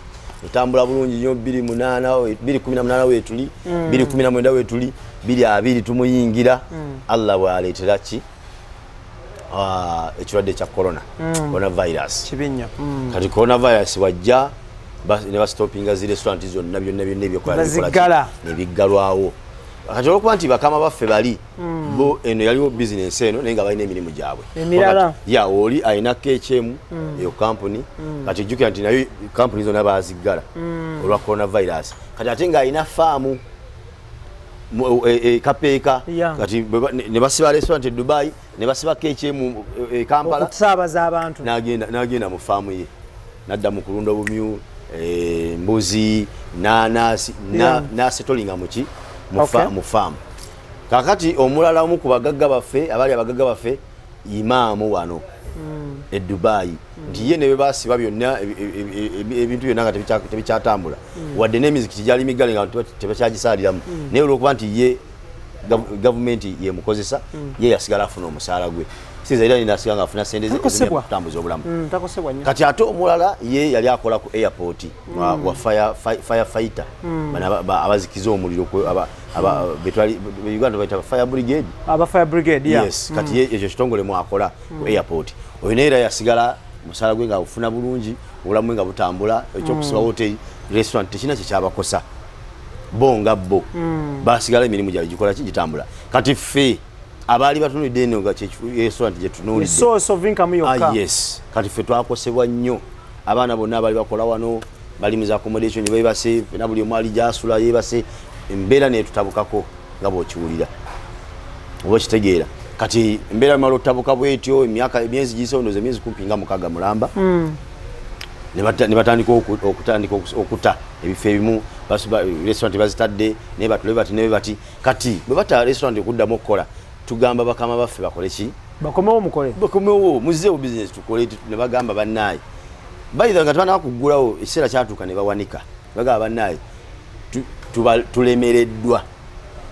etambula bulungi nnyo 2018 wetuli 2019 wetuli 2020 tumuyingira Allah bwaleetera ki ekirwadde kya coronavirus kibinya kati coronavirus wajja ne bastopinga zi restaurant zonna byonna ebyokola nebiggalwawo kati olwokuba nti bakama baffe bali bo eno yaliwo business eno naye nga balina emirimu gyabwe emirala ya oli ayina KHM eyo company kati jjukira nti nayo company zonna baziggala olwa coronavirus kati ate nga ayina faamu kapeeka kati ne basiba restaurant e Dubai ne basiba KHM Kampala okusaabaza abantu n'agenda mu faamu ye nadda mu kulunda obumyu mbuzi na settlinga muki mu farm. Kakati omulala omu ku bagagga baffe abali abagagga baffe imaamu wano e Dubai nti ye ne basiba byonna ebintu byonna nga tebikyatambula wadde n'emizikiti gyali migale nga tebakyagisaliramu naye olwokuba nti ye gavumenti yemukozesa ye yasigala afuna omusaala gwe sizaira ni nasigala nga afuna sente kutambuza obulamu kati ate omulala ye yali akola ku airport wa firefighter abazikiza omuliro betwali Uganda baita fire brigade yes kati ye ekyo kitongole mu akola ku airport oyo neera yasigala musaala gwe nga ufuna bulungi obulamu nga butambula ekyokusiba hotel restaurant tekina kyabakosa bonga bo basigala emirimu gyali gikola gitambula kati ffe abali batunulidde eno nga restaurant gye tunulidde source of income yokka yes kati ffe twakosebwa nnyo abaana bonna abali bakola wano bali mu accommodation beebase na buli omu ali gyasula yeebase embeera neetutabukako nga bw'okiwulira oba okitegeera kati embeera mala otabuka bwetyo emyezi gisondoza emyezi kumpi nga 6 mulamba ne batandika okuta ebifo ebimu restaurant bazitadde ne bati kati bwe bata restaurant okuddamu okukola tugamba bakama baffe bakole ki bakomewo muzeewo business tukole ne bagamba bannaye bayira nga tubana kuggulawo ekiseera kyatuuka ne bawanika bagamba bannaye tulemereddwa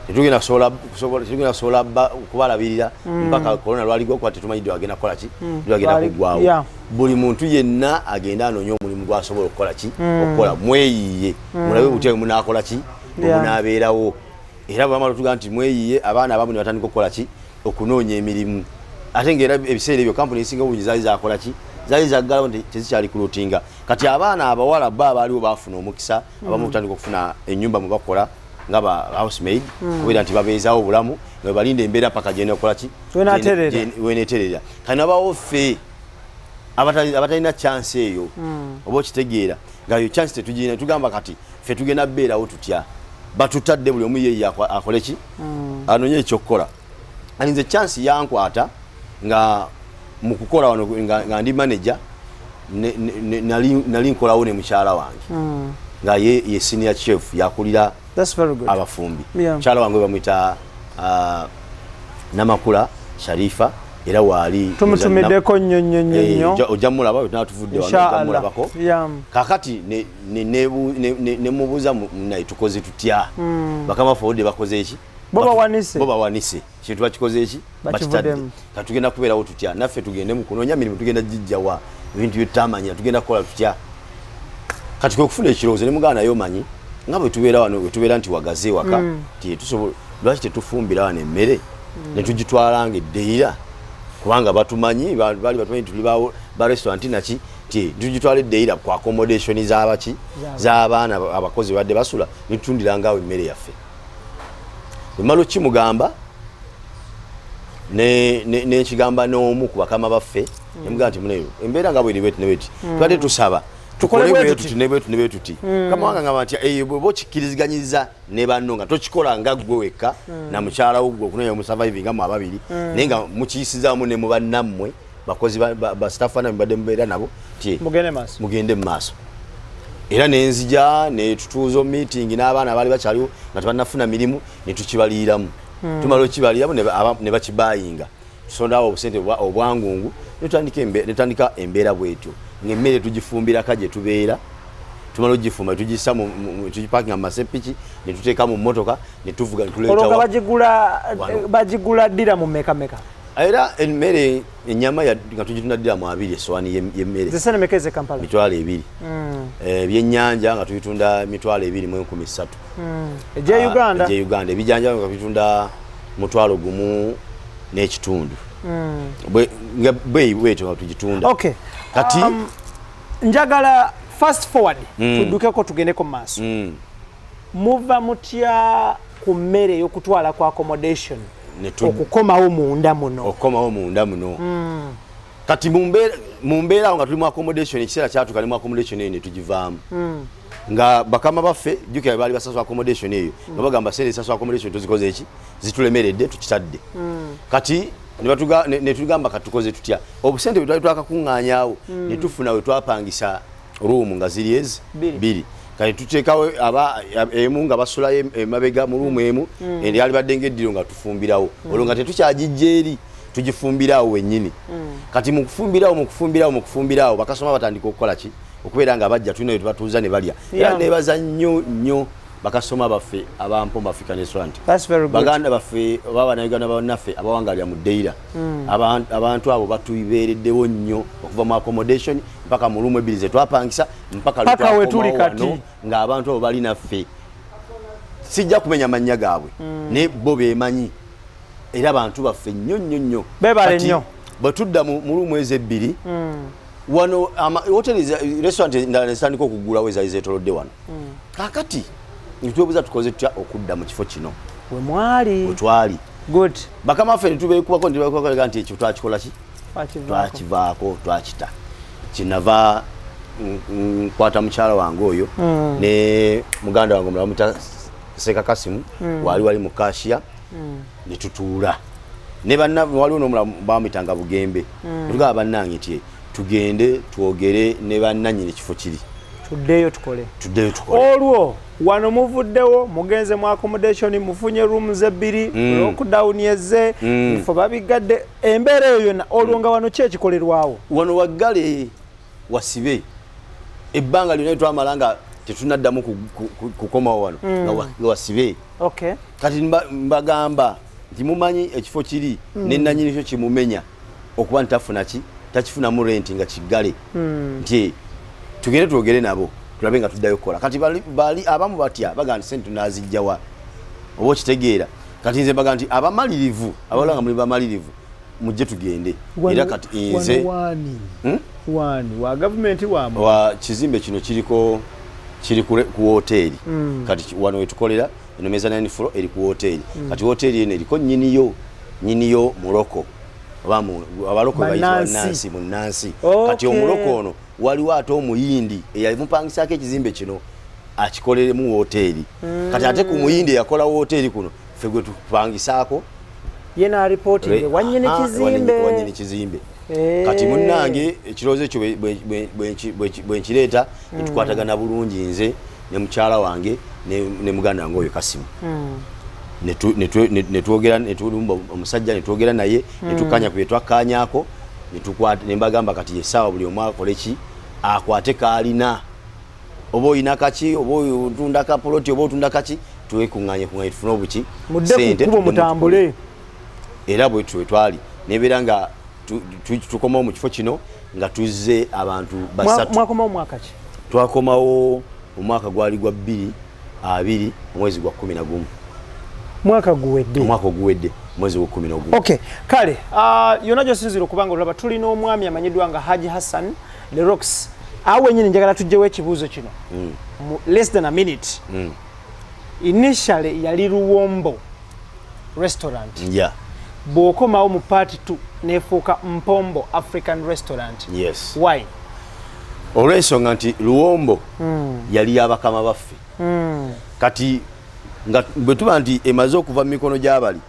tetugenda kusobola kubalabirira mpaka corona lwaligwa kuba tetumanyidde wagenda kukola ki lwagenda kuggwawo buli muntu yenna agenda anoonya omulimu gwasobola okukola ki okukola mweyiye mulabe butya munakola ki omunaabeerawo era bwamala tuga nti mweyiye abaana abamu ne batandika okukola ki okunoonya emirimu ate ngaera ebiseera ebyo kampuni esinga obungi zaali zakola ki zaali zaggalawo nti tezikyali kulutinga kati abaana abawala bo abaaliwo baafuna omukisa abamu kutandika okufuna ennyumba mu bakola nga ba housemaid kubeera nti babeezaawo obulamu nga balinda embeera paka gyena okukola ki weneeterera kati nabawo ffe abatalina chance eyo oba okitegeera nga yo chance tetugirina tugamba kati ffe tugenda beerawo tutya batutadde buli omu yeeye akole ki anoonye ekyokukola aninze chance yankwata nga mu kukola wano nga ndi manager nali nkolawo ne mukyala wange nga ye senior chef yakulira abafumbi mukyala wange bamwita Namakula Sharifa era wali tumutumiddeko nnyo ojamulaba tunatuvudde wano kakati ne mubuuza naye tukoze tutya bakama fode bakoze eki boba wanise kintu bakikoze eki bakitadde katugenda kubeerawo tutya naffe tugende mu kunoonya mirimu tugenda jijjawa ebintu byetutamanya tugenda kukola tutya kati kwe kufuna ekirowoozo ne muganda naye omanyi nga bwe tubeera wano bwe tubeera nti wagaze waka lwaki tetufumbira wano emmere ne tugitwalanga eddeira kubanga batumanyi bali batumanyi tuli ba restaurant naki ti tugitwala eddeira ku accommodation z'abaki z'abaana abakozi badde basula nitundiranga awo emmere yaffe emalo kimugamba nekigamba n'omu ku bakama baffe nemugamba nti muneyo embeera nga bweri bweti tubadde tusaba tukole bwetuti kama wanga ngamba nti eyo bwe bokikkirizganyiza ne banno nga tokikola nga ggwe wekka na mukyala wo gwe okunonya omusurviving nga mu ababiri naye nga mukiyisizaamu ne mu bannammwe bakozi ba staff na mbadde mubeera nabo ti mugende mu maaso era nenzija ne tutuuza meeting n'abaana abaali bakyaliwo nga tebannafuna mirimu ne tukibaliiramu tumala okibaliiramu ne bakibayinga tusondawo obusente obwangungu netandika embeera bwetyo ng'emmere tugifumbira ka gye tubeera tumala ogifumba tugisa tugipakinga mu masepiki ne tuteeka mu mmotoka ne tuvuga olwoga bagigula ddira mu meka era emmere ennyama nga tugitunda ddira mu 2 essowaani y'emmere zesenemekeze Kampala mitwalo 2 ebyennyanja nga tubitunda mitwalo 2,13 Uganda ebijanja nga tubitunda mutwalo gumu n'ekitundu nga bwetyo nga tugitunda kati njagala fast forward tuddukeko tugendeko mu maaso muva mutya ku mmere ey'okutwala ku accommodation okukomawo munda muno kati mu mbeera awo nga tuli mu accommodation ekiseera kyatuuka ne mu accommodation eyo ne tugivaamu nga bakama baffe jjukira baali basasula accommodation eyo nga bagamba sente sasula accommodation tuzikoze eki zitulemeredde tukitadde kati ne tugamba katukoze tutya obusente bwe twali twakakuŋŋaanyaawo ne tufuna we twapangisa room nga ziri bbiri kati tuteekawo emu nga basulayo emabega mu room emu eryali badde ng'eddiro nga tufumbirawo olwo nga tetukyagijja eri tugifumbirawo wennyini kati mu kufumbirawo bakasoma batandika okukola ki okubeera nga bajja tulina bye tubatuuza ne balya era neebaza nnyo bakasoma baffe abampombo African Restaurant baganda baffe oba bannayuganda bannaffe abawangalira mu Deira abantu abo batubeereddewo nnyo okuva mu accommodation mpaka mu rumu 2 ze twapangisa mpaka wetuli kati ng'abantu abo bali naffe sijja kumenya mannya gaabwe ne bo beemanyi era abantu baffe nnyo bebale nnyo bwe tudda mu rumu ezo 2 wano hoteli restaurant ndala zitandika okuggulawo ezaali zeetolodde wano kakati nitwebuza tukoze tutya okudda mu kifo kino wetwali good bakama ffe nitubeekubako ntibeekubako nti ekyo twakikola ki twakivaako twakita kinava nkwata mukyala wange oyo ne muganda wange omulala bamuta Seka Kasimu wali mu Kashiya ne tutuula ne banna waliwo n'omulala bamumitanga Bugembe tugaba bannange nti tugende twogere ne bannannyini ekifo kiri tuddeyo tukole olwo wano muvuddewo mugenze mu accommodation mufunye rooms 2 lockdown yezze ifo babigadde embeera eyo yonna olwo nga wano kyekikolerwawo wano waggale wasibe ebbanga lyonna twamala nga tetunaddamu kukomawo wano nga wasibe kati mbagamba nti mumanyi ekifo kiri nenanyini kyo kimumenya okuba ntafuna ki takifunamu renti nga kiggale nti tugende twogere nabo tulabe nga tuddayo kukola kati bali abamu batya baga nti sente tunazijjawa oba okitegeera kati nze baga nti abamalirivu abawala nga muli bamalirivu mujje tugende era kati nze wa government wa kizimbe kino kiri ku hoteli kati wano wetukolera eno meza 9 floor eri ku hoteli kati hoteli eno eriko nyiniyo Morocco abaloko bayitibwa Nansi mu Nansi kati omuloko ono waliwo ate omuyindi eyamupangisaako ekizimbe kino akikolere mu hoteli kati ate ku muyindi yakola hoteli kuno ffe gwe tupangisaako yena reporting wanyene kizimbe kati munnange ekirowoozo ekyo bwe nkireeta netukwatagana bulungi nze ne mukyala wange ne muganda wange oyo Kasimu netwogera netulumba omusajja netwogera naye netukanya ku twakanyako nembagamba kati yesaawa buli omu akole ki akwate kalina oba oyina kaki oba otunda kapoloti oba otunda kaki twekunganye tufune obuki sente mutambule era bwe twali nebeera nga tukomawo mu kifo kino nga tuzze abantu basatu mwakomawo mwaka ki twakomawo omwaka gwali gwa 20 omwezi gwa 11 mwaka guwedde mwezi wa 11 okay kale yona gyosinzira okubanga olaba tulina omwami amanyiddwa nga Haji Hassan Le Rocks awe nyine njagala tujjewo ekibuuzo kino less than a minute initially yali Luwombo restaurant bw'okomawo mu part 2 nefuuka Mpombo African Restaurant yes why olw'ensonga nti Luwombo yali yabakama baffe kati nga bwe tuba nti emaze okuva mu mikono gy'abali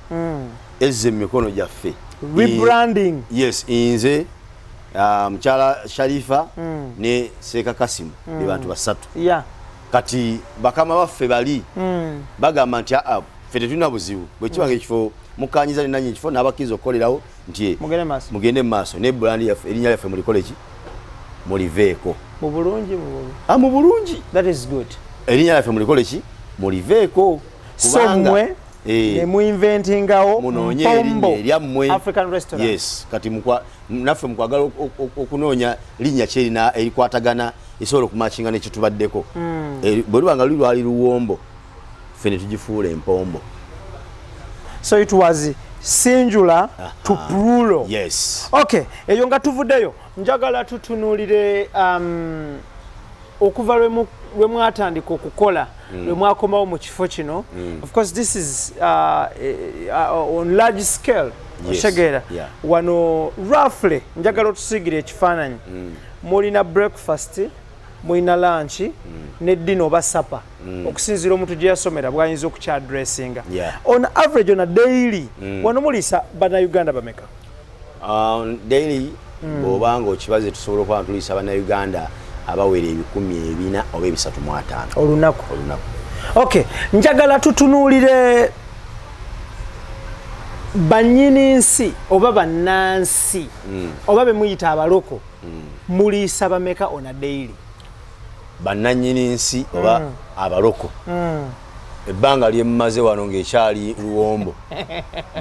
ezze mu mikono gyaffe rebranding yes nze mukyala Sharifa ne Seka Kasimu be bantu basatu kati bakama baffe bali bagamba nti ffe tetulina buzibu bwe kibanga ekifo mukanyiza nenanyi ekifo n'abakkiriza okukolerawo nti mugende mu maaso ne brand yaffe erinnya lyaffe mulikole ki muliveeko mu bulungi mu bulungi that is good erinnya lyaffe mulikole ki muliveeko kubanga ne mu inventingawo munoonye erinnya eryammwe African Restaurant yes kati naffe mukwagala okunoonya linnya kyerina erikwatagana esobola okumakinga nekyo tubaddeko bwe luba nga lwali Luwombo ffe ne tugifuula Empombo so it was singular to plural yes okay eyo nga tuvuddeyo njagala tutunuulire okuva lwe mwatandika okukola lwe mwakomawo mu kifo kino of course this is on large scale otegeera wano roughly njagala otusiigire ekifaananyi mulina breakfast mulina lunch ne dinner oba supper okusinziira omuntu gye yasomera bw'ayinza okukyadressinga on average on a daily wano muliisa bannayuganda bameka daily bw'obanga okibaze tusobola okuba tuliisa bannayuganda abawera 1,400 oba 350 olunaku. Okay, njagala tutunuulire bannyini nsi oba bannansi oba be muyita abaloko muliisa bameka on a daily? Bannannyini nsi oba abaloko ebbanga lyemmaze wano ng'ekyali Luwombo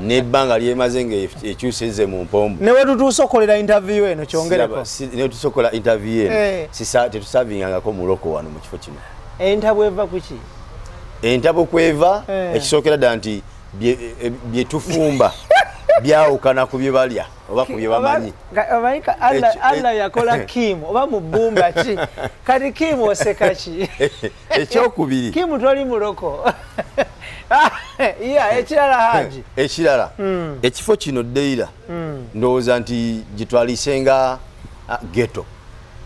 n'ebbanga lyemaze ng'ekyusizze mu Mpombo ne wetutuusa okolera interview eno kyongereko ne tusokola interview eno tetusavingangako muloko wano mu kifo kino. Entabo eva kuki? Entabo kweva ekisookera ddala nti bye tufumba byawukana ku bye balya oba ku bye bamanyi. Allah yakola Kim oba mu bbumba ki kati Kim oseka ki? Ekyokubiri Kim toli muloko. Ekirala Haji ekirala ekifo kino Deira ndowooza nti gitwalisenga ghetto.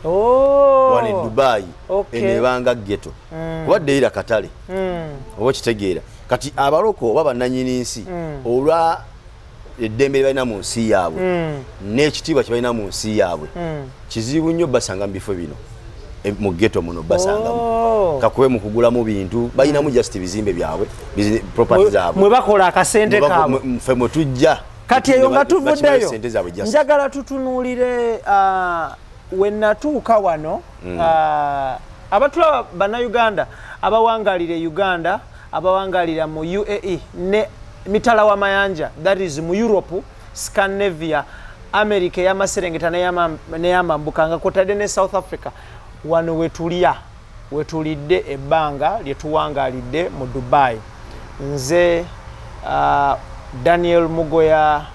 Wano e Dubai enebanga ghetto kuba Deira katale oba kitegeera kati abaloko oba bannannyini nsi olwa eddembe balina mu nsi yaabwe n'ekitiibwa kye balina mu nsi yaabwe kizibu nnyo basanga mu bifo bino mu ghetto muno basangamu kakube mu kugulamu bintu balinamu just bizimbe byabwe property zaabwe mwe bakola akasente kaabwe ffe mwe tujja kati eyo nga tuvuddeyo njagala tutunuulire wenatuuka wano abatulaba bannayuganda abawangalira Uganda abawangalira mu UAE ne mitala wa mayanja that is mu Europe, Scandinavia, America y'amaserengeta n'eyamambuka nga kwotadde ne South Africa wano wetulidde ebbanga lyetuwangalidde mu Dubai. Nze Daniel Mugoya,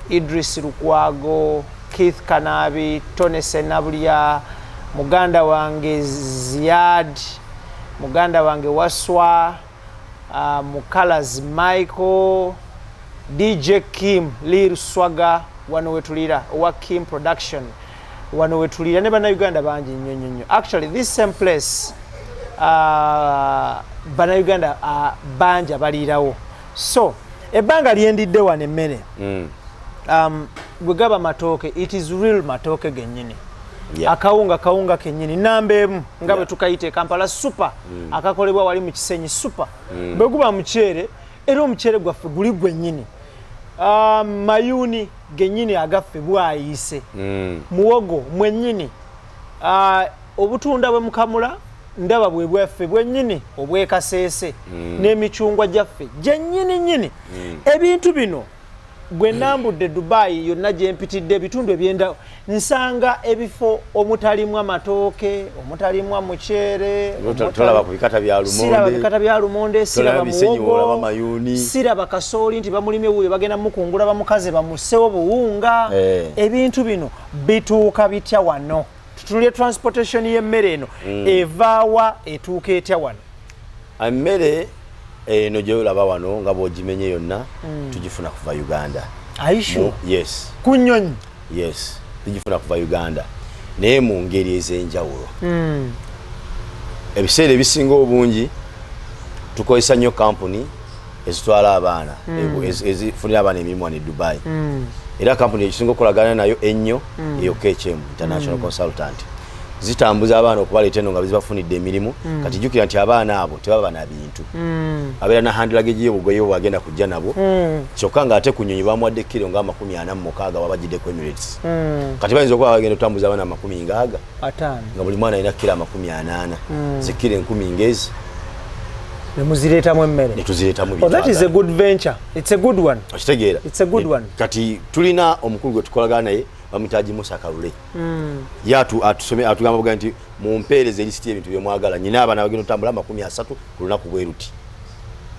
Idris Lukwago, Keith Kanabi, Tony Senabulya, muganda wange Ziad, muganda wange Waswa, Mukalas Michael, DJ Kim, Lil Swaga, wano wetulira wa Kim Production, wano wetulira ne bannayuganda bangi nnyo. Actually this same place bannayuganda bangi abalirawo. So ebbanga lyendidde wano emmere bwe gaba matooke, it is real matooke gennyini. Akawunga kennyini namba emu nga bwe tukayite Kampala super akakolebwa wali mu Kisenyi super bwe guba muceere era omuceere gwaffe guli gwennyini. Mayuni gennyini agaffe bwayise muwogo mwennyini obutunda bwe mukamula ndaba bwe bwaffe bwennyini obwekaseese n'emicungwa gyaffe gyennyini ebintu bino bwe nambudde Dubai yonna gye mpitidde ebitundu ebyenda nsanga ebifo omutalimwa matooke omutalimwa muceere tolaba ku bikata bya lumonde siraba muwogo siraba kasooli nti bamulimye wuyo bagenda mukungula bamukaze bamusewo buwunga ebintu bino bituuka bitya wano tutunulye transportation y'emmere eno evaawa etuuka etya wano? Emmere eno gyolaba wano nga bw'ogimenye yonna tugifuna kuva Uganda. Are you sure? Yes. Kunyonyi? Yes, tugifuna kuva Uganda naye mu ngeri ez'enjawulo. Ebiseera ebisinga obungi tukozesa nnyo kampuni ezitwala abaana ezifunira abaana emirimu wano e Dubai. Era kampuni ekisinga okolagana nayo ennyo eyo KHM International Consultant zitambuza abaana okubaleeta eno nga bizibafunidde emirimu kati jjukira nti abaana abo tebaba na bintu abeera na handlage y'obugoye bwagenda kujja nabo kyokka ng'ate ku nnyonyi bamuwadde kilo nga 46 wabagiddeko Emirates kati bayinza okuba bagenda otambuza abaana 50 nga buli mwana alina kilo 80 zikilo 1000 ngezi nemuzireetamu emmere netuzireetamu bintu. That is a good venture. It's a good one. Okitegeera? It's a good one. Kati tulina omukulu gwe tukolagana naye bamutaji Musa Kalule. Atugamba buga nti mumpeereze lisiti y'ebintu bye mwagala nyina abana bagenda otambula 30 ku lunaku bwe ruti.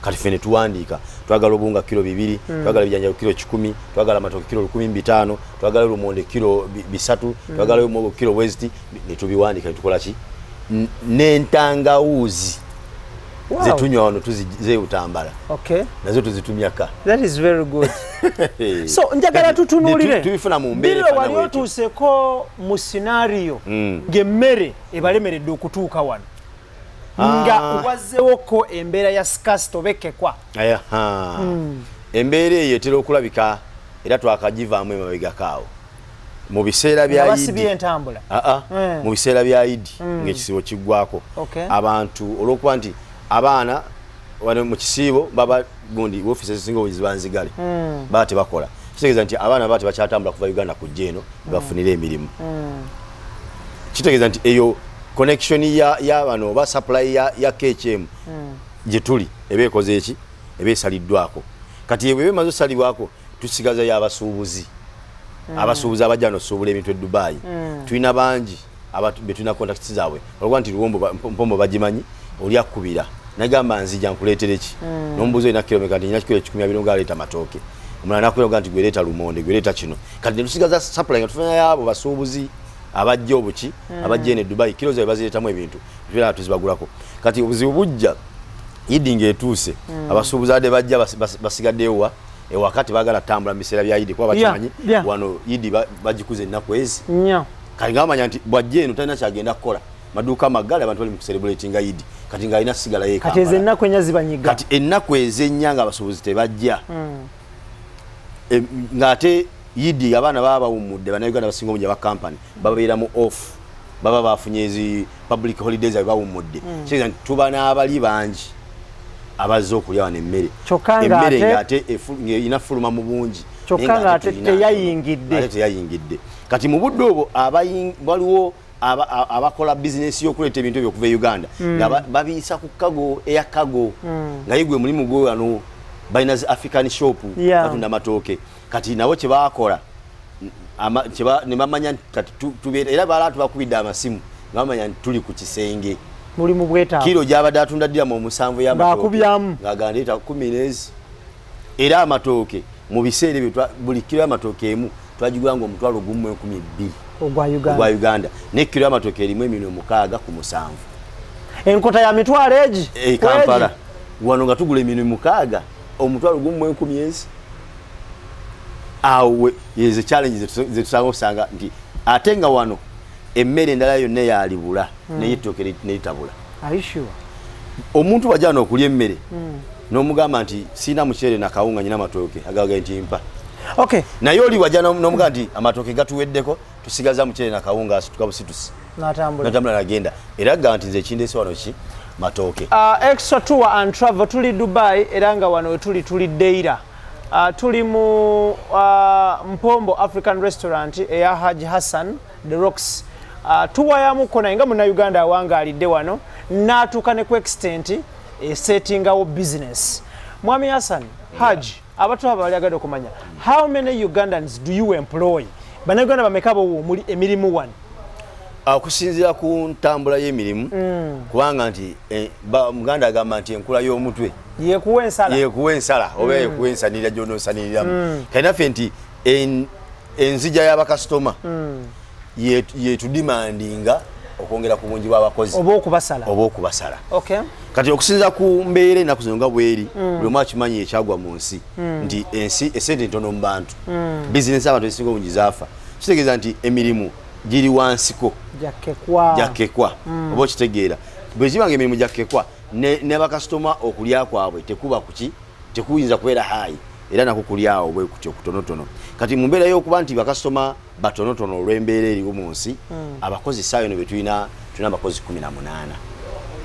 Kati fene tuwandiika twagala obunga kilo 2, twagala bijanja kilo 10, twagala matoke kilo 15, twagala lumonde kilo 3, twagala omugo kilo west ne tubiwandiika tukola ki n'entangawuzi zetunywa wano tuzize utambala. Okay. Nazo tuzitumyaka. That is very good. So njagala tutunulire. Tubifuna mu mbere fana wetu. Biro wali otuuseko mu scenario ng'emmere ebalemeredde okutuuka wano. Nga wazzeewoko embeera ya scarcity obekekwa. Embeera eyo etera okulabika era twakagivaamu emabega kaawo. mu biseera bya basibye entambula mu biseera bya Idi ng'ekisibo kiggwako abantu olw'okuba nti abaana wano mu kisiibo baba gundi office ezisinga ozibanzigale baba tebakola kitegeeza nti abaana baba tebakyatambula kuva Uganda kujja eno bafunire emirimu kitegeeza nti eyo connection ya bano ba supply ya KHM gye tuli eba ekoze eki eba esaliddwako kati ebe bimaze osalibwako tusigaza y'abasuubuzi abasuubuzi abajja n'osuubula ebintu e Dubai tulina bangi betulina contacts zaabwe olwa nti Luwombo Mpombo bagimanyi oli akubira nagamba nzija nkuleetere ki n'ombuzo ina kilomita nti ina kilo 10 ngaleeta matooke omulala nakuloga nti gwereeta lumonde gwereeta kino kati tusigaza supply nga tufuna yabo basuubuzi abajja obuki abajja ne Dubai kilo zaabwe bazireetamu ebintu tubira tuzibagulako kati obuzibu bujja Idi ng'etuuse abasuubuzi ade bajja basigaddeyo wakati bagala tambula biseera bya Idi kuba bakimanyi wano Idi bagikuze ennaku ezi kali ngamanya nti bwajja eno talina kyagenda kukola maduuka magale abantu bali mu celebrating Idi kati ng'alina sigala yeeka kati ennaku ennya zibanyiga kati ennaku ez'ennya nga abasuubuzi tebajja ng'ate Idi abaana baba bawummudde bannayuganda basinga omungi aba company babeera mu off baba bafunye ezi public holidays bawummudde kitegeeza nti tuba n'abali bangi abazze okulya wano emmere ng'ate ina fuluma mu bungi kyokka ng'ate teyayingidde kati mu budde obwo waliwo abakola bizinesi y'okuleeta ebintu ebyo okuva e Uganda nga babiisa ku kago eya kago nga yigwe mulimu gwe wano balina zi African shop batunda amatooke kati nabo kye baakola ne bamanya kati tubeera era baala tubakubidde amasimu nga bamanya nti tuli ku kisenge mulimu bwetaavu kilo gy'abadde atunda ddiramu 7 y'amatooke ng'agandeeta 10 era amatooke mu biseera ebyo buli kilo y'amatooke emu twagigulanga omutwalo gumu 12,000 ogwa Uganda ne kilo y'amatooke erimu eminwe 6 ku 7 enkota ya mitwalo egi Kampala wano nga tugula eminwe 6 omutwalo gumu 10,000 awe yeze challenge zetusanga osanga nti ate nga wano emmere endala yonna yalibula neyitooke neyitabula aishu omuntu wajana okulya emmere n'omugamba nti sina mukyere na kawunga nyina matooke agaga nti mpa okay naye oli wajana n'omugamba nti amatooke gatuweddeko tusigaza mukyere na kawunga asitukabusitus natambula nagenda era agamba nti nze kindeese wano ki matooke extra tour and travel tuli Dubai era nga wano tuli Deira tuli mu Mpombo African Restaurant eya Haji Hassan The Rocks tuwayamu kona nga muna Uganda awangalidde wano natuuka ne ku extent settingawo business Mwami Hassan Haji abantu aba bali agada okumanya how many Ugandans do you employ Bannayuganda bameka bo muri emirimu wano okusinzira ku ntambula y'emirimu kubanga nti Muganda agamba nti enkula y'omutwe yekuwa ensala oba yekuwa ensanirira gy'onoosaniriramu kainaffe nti enzija y'abakasitoma yetudimandinga okwongera ku bungi bw'abakozi oba okubasala kati okusinza ku mbeera ennaku zino nga bweri buli omu akimanyi ekyagwa mu nsi nti ensi esente ntono mu bantu bizinesi abantu ezisinga obungi zaafa kitegeeza nti emirimu giri wansiko jakekwa oba okitegeera bwe kibanga emirimu jakekwa ne bakasitoma okulya kwabwe tekuba kuki tekuyinza kubeera hayi era nako kulyawo bwe kutyo kutonotono kati mu mbeera y'okuba nti bakasitoma batonotono olw'embeera eriwo mu nsi abakozi saayo no betulina abakozi 18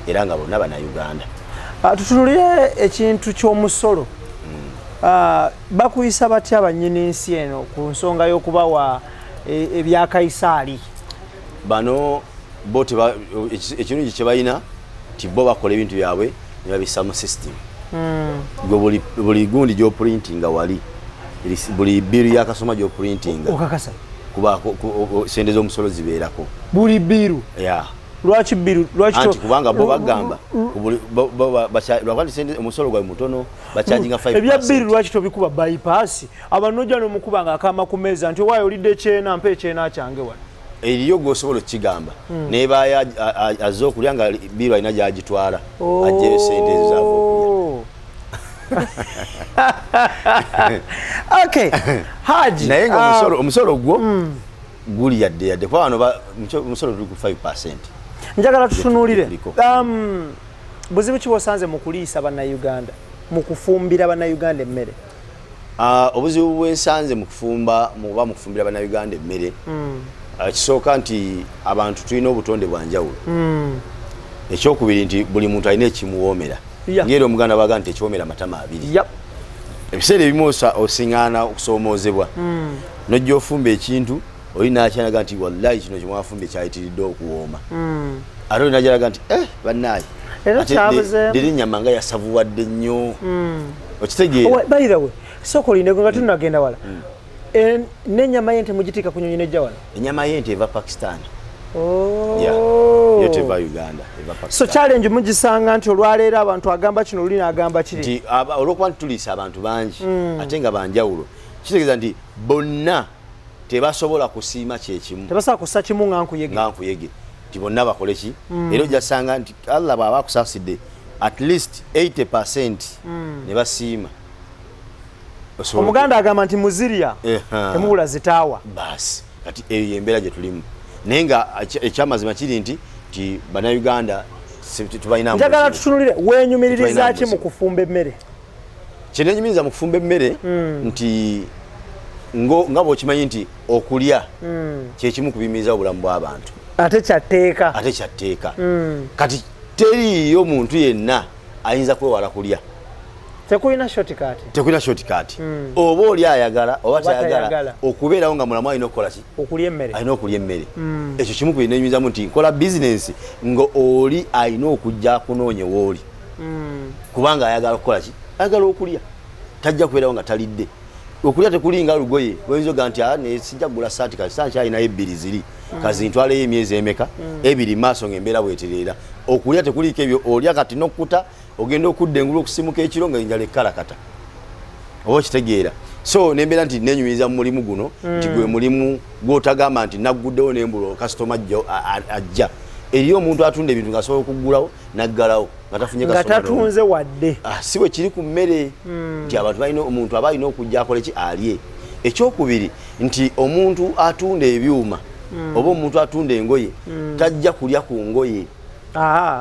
era nga bonna Bannayuganda tutunulire ekintu ky'omusolo bakuyisa batya bannyini nsi eno ku nsonga y'okubawa ebya Kaisaali bano bo ekirungi kye balina ti bo bakola ebintu byabwe ne babissa mu system gwe buli gundi gy'oprintinga wali buli biru y'akasoma gy'oprintinga okakasa kuba sente z'omusolo zibeerako buli biru lwaki biru anti kubanga bo bagamba lwakati sente omusolo gwawe mutono bakyajinga 5%. Ebya biru lwaki tobikuba bypass abanojja n'omukuba nga akama ku meeza nti waayo olidde ekyena mpa ekyena kyange wano eriyo gwosobola okigamba nebaaya azze okulya nga biru alina gyagitwala ajjeyo sente ezo zaava okulya okay Haji naye nga omusolo gwo guli yadde kuba wano omusolo tuli ku 5%. Njagala tutunuulire buzibu ki bw'osanze mu kuliisa Bannayuganda mu kufumbira Bannayuganda emmere obuzibu bwensanze mu kufumbira bannayuganda emmere kisooka nti abantu tulina obutonde bwa njawulo ekyokubiri nti buli muntu alina ekimuwoomera ngeri omuganda baga nti ekiwoomera matama abiri ebiseera ebimu osiŋŋaana okusoomoozebwa nojja ofumba ekintu oli nakyanaga nti wallahi kino kyemwafumba ekyayitiridde okuwooma ate oli najalaga nti bannaayi ate ennyama nga yasavuwadde nnyo okitegeera soko lindego nga tunagenda wala n'ennyama y'ente mugitiika ku nnyonyi nejja wala ennyama y'ente eva Pakistan yo teva Uganda eva Pakistan so challenge mugisanga nti olwaleero abantu agamba kino luli n'agamba kiri nti olwokuba nti tuliisa abantu bangi ate nga banjawulo kitegeeza nti bonna tebasobola kusiima kyekimu tebasobola kussa kimu nga nkuyege nti bonna bakole ki era ojasanga nti Allah bw'aba akusaasidde at least 80% ne basiima omuganda agamba nti muzirya temubula zitaawa basi kati eyo yembeera gye tulimu naye nga ekyamazima kiri nti bannayuganda tubalina njagala tutunulire wenyumiririza ki mu kufumba emmere kyenenyumiriza mu kufumba emmere nti nga bw'okimanyi nti okulya kyekimu kubimiriza obulamu bw'abantu ate kyatteeka kati teriyo muntu yenna ayinza kwewala kulya tekulina shortcut oba oli ayagala oba tayagala okubeerawo nga mulamu alina okukola ki alina okulya emmere ekyo kimu kubinenyumizamu nti nkola bizinensi nga oli alina okujja kunoonya wooli kubanga ayagala okukola ki ayagala okulya tajja kubeerawo nga talidde okulya tekulinga lugoye oyinza oga nti sijja kugula saati kati saati alinayo ebbiri ziri kazintwaleyo emyezi emeka ebiri maaso ng'embeera bwetereera okulya tekuliiko ebyo olya kati n'okkuta ogenda okudda engulu okusimuka ekiro nga enjala ekkalakata oba okitegeera so nembeera nti nenyumiriza mu mulimu guno nti gwe mulimu gw'otagamba nti nagguddewo nembula kasitoma ajja eriyo omuntu atunda ebintu ng'asobola okuggulawo naggalawo nga tafunye kasitoma tatunze wadde si bwe kiri ku mmere nti omuntu aba alina okujja akole ki alye ekyokubiri nti omuntu atunda ebyuma oba omuntu atunda engoye tajja kulya ku ngoye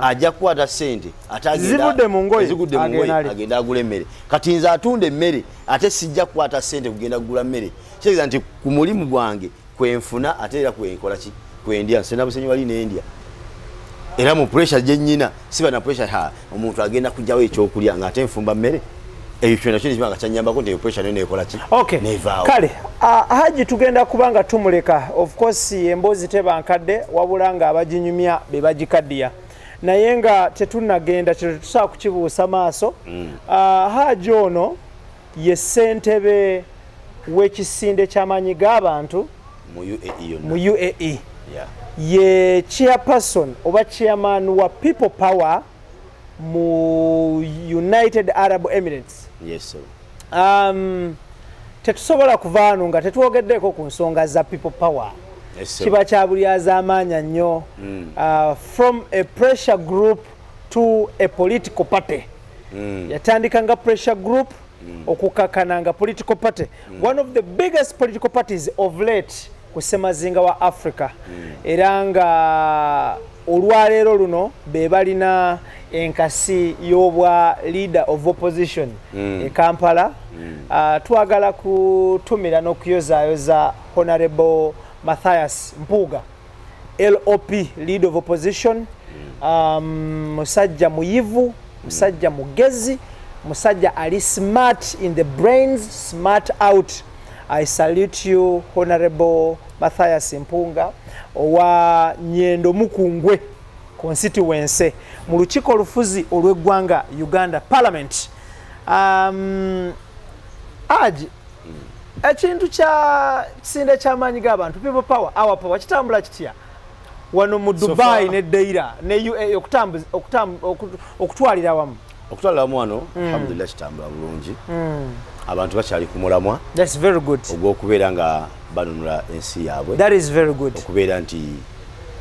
ajja kukwata ssente zigudde mu ngoye agenda agula emmere kati nze atunda emmere ate sijja kukwata ssente kugenda kugula mmere kitegeeza nti ku mulimu gwange kwenfuna ate era kwenkola ki kwendya nsena busenyi wali nendya era mu pressure gye nnyina siba na pressure omuntu agenda kujjawo ekyokulya ng'ate nfumba mmere ebyo kyonna kyo nekibanga kyanyambako nti pressure nayo nekola ki nevaawo kale Haji tugenda kubanga tumuleka of course emboozi tebankadde wabula nga abaginyumya be bagikaddiya naye nga tetunagenda tetusobola kukibuusa maaso Haji ono ye ssentebe w'ekisinde ky'amaanyi g'abantu mu UAE ye chairperson oba chairman wa People Power mu United Arab Emirates. Yes sir. Tetusobola kuvaanu nga tetwogeddeko ku nsonga za People Power. Yes sir. Kiba kyabulyaza amaanya nnyo from a pressure group to a political party. Yatandika nga pressure group okukakana nga political party. One of the biggest political parties of late ku ssemazinga wa Africa. Era nga olwaleero luno be balina enkasi y'obwa leader of opposition e Kampala. Twagala kutumira n'okuyozaayoza Honorable Mathias Mpuuga LOP leader of opposition, musajja muyivu, musajja mugezi, musajja ali smart in the brains, smart out. I salute you Honorable Mathias Mpuuga owa Nyendo Mukungwe constituency mu lukiiko olufuzi olw'eggwanga Uganda Parliament. Haji ekintu kya kisinde ky'amaanyi g'abantu People Power, Our Power kitambula kitya wano mu Dubai ne Deira ne UAE okutwalira wamu? Okutwalira wamu wano alhamdulillah kitambula bulungi. Abantu bakyali ku mulamwa. That's very good. Ogw'okubeera nga banunula ensi yaabwe. That is very good. Okubeera nti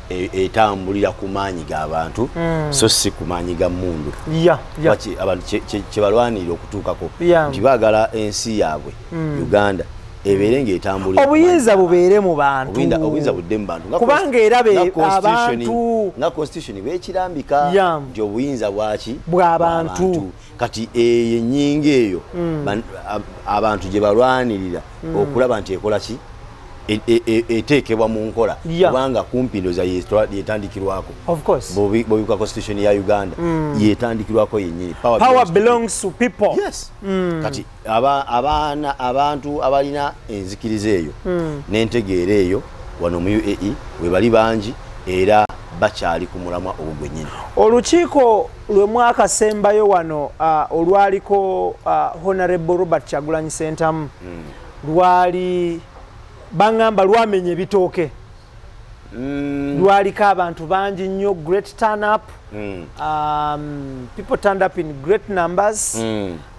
etambulira ku maanyi g'abantu so si ku maanyi ga mmundu. Abantu kye balwanirira okutuukako nti baagala ensi yaabwe Uganda ebeere ng'etambulira obuyinza bubeere mu bantu obuyinza budde mu bantu kubanga era abantu nga constitution beekirambika nti obuyinza bwaki bw'abantu kati ennyinga eyo abantu gye balwanirira okulaba nti ekola ki eteekebwa mu nkola kubanga kumpi ndoza yetandikirwako bw'obibuka constitution ya Uganda yetandikirwako yennyini power belongs to people. Yes. Kati abantu abalina enzikiriza eyo n'entegeera eyo wano mu UAE we bali bangi era bakyali ku mulamwa ogwo gwennyini. Olukiiko lwe mwakasembayo wano olwaliko Honorable Robert Kyagulanyi Ssentamu lwali bangamba lwamenye ebitooke lwaliko abantu bangi nnyo, great turn up. People turned up in great numbers.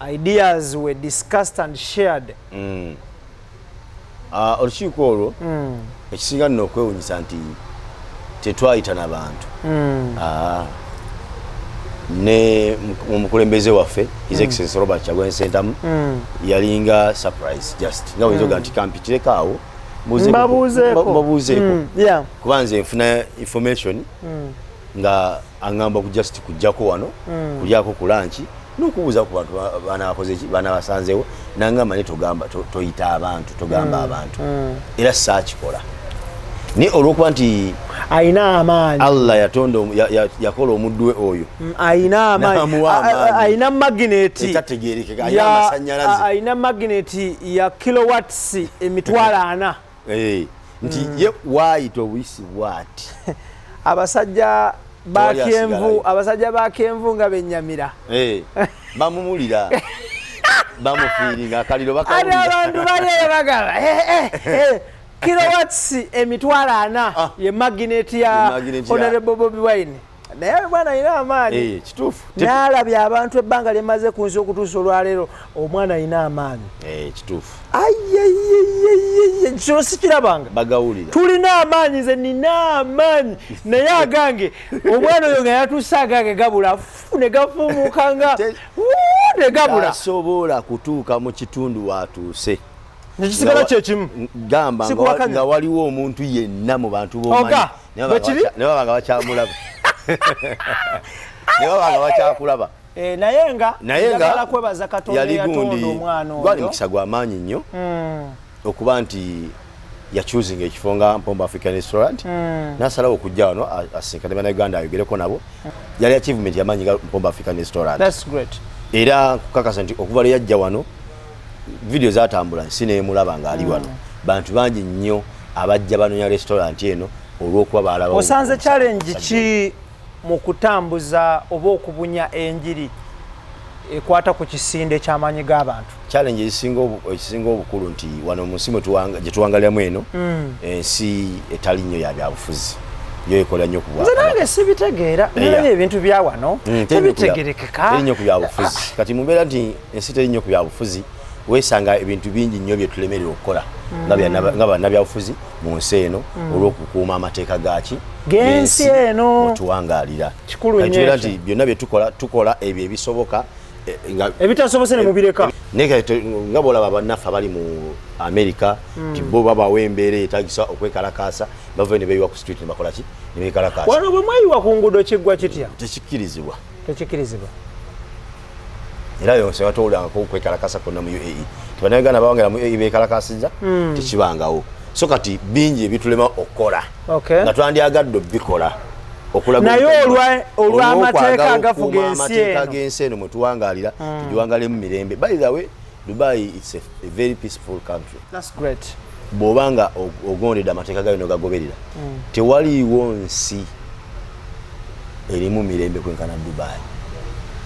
Ideas were discussed and shared. Olukiiko olwo ekisinga nno okwewunyisa nti tetwayita n'abantu ne omukulembeze waffe His Excellency Robert Kyagulanyi Ssentamu yalinga surprise just nga wenzoga nti kampitireko mbabuuzeeko kuba nze nfuna information nga aŋŋamba just kujjako wano kulyako ku lanchi n'okubuuza ku bantu baana basanzeewo naŋŋamba ne toyita abantu togamba abantu era saakikola ni olw'okuba nti ayina amaanyi Allah yatonda yakola omuddu we oyo ayina amaanyi ayina magneti etategeerekeka ayina amasannyalaze ayina magneti ya kilowatts emitwalo 4 nti ye waayita obuyisi bwati abasajja bakenvu nga bennyamira bamumulira bamufiiringa akaliro bakawulira abantu bali bagamba kilowatts emitwalo 4 ye magneti ya Honorable Bobi Wine naye mwana ayina amaanyi kituufu n'alabye abantu ebbanga lyemaze ku nsi okutuusa olwaleero omwana ayina amaanyi kituufu kino sikirabanga bagawulira tulina amaanyi nze nina amaanyi naye agange omwana oyo nga yatuuse agange gabula ne gafuumuuka nga ne gabula tasobola kutuuka mu kitundu waatuuse nekisigala kyekimu gamba nga waliwo omuntu yenna mu bantu b'omanyi ne baba nga bakyamulaba ne baba nga bakyakulaba naye nga njagala kwebaza Katonda yatonda omwana oyo gwali mukisa gw'amaanyi nnyo okuba nti yachuzinga ekifo nga Mpombo African Restaurant n'asalawo okujja wano asinkane bannayuganda ayogereko nabo yali achievement y'amaanyi ga Mpombo African Restaurant. That's great. Era kukakasa nti okuva lwe yajja wano video zatambula nsi n'emulaba ng'ali wano bantu bangi nnyo abajja banoonya restaurant eno olw'okuba baalaba. Osanze challenge ki mu kutambuza oba okubunya enjiri ekwata ku kisinde ky'amaanyi g'abantu? Challenge ekisinga obukulu nti wano mu nsi gye tuwangaliramu eno ensi etali nnyo ya byabufuzi yo ekola nnyo ku bwakabaka. Nze nange sibitegeera naye ebintu bya wano tebitegerekeka teri nnyo ku byabufuzi kati mu mbeera nti ensi teri nnyo ku byabufuzi weesanga ebintu bingi nnyo bye tulemerera okukola nga bannabyabufuzi mu nsi eno olw'okukuuma amateeka gaki g'ensi eno mutuwangaalira. Kikulu nnyo ekyo nti byonna bye tukola ebyo ebisoboka ebitasobose ne mubireka nga bwolaba bannaffe abali mu America nti bo babawa embeera etagisa okwekalakaasa bava ne beeyiwa ku street ne bakola ki ne beekalakaasa. Wano bwe mweyiwa ku nguudo kiggwa kitya? Tekikkirizibwa. Era yonse watowulangako okwekalakaasa kwonna mu UAE tibannayuganda bawangera mu UAE beekalakaasizza tekibangawo so kati bingi ebitulema okukola nga twandyagadde obikola naye olw'amateeka agafuga ensi eno mwe tuwangaalira tugiwangaalemu mirembe. By the way, Dubai it's a very peaceful country. That's great. Bw'obanga ogondedde amateeka gayo n'ogagoberera tewaliiwo nsi erimu mirembe kwenkana Dubai.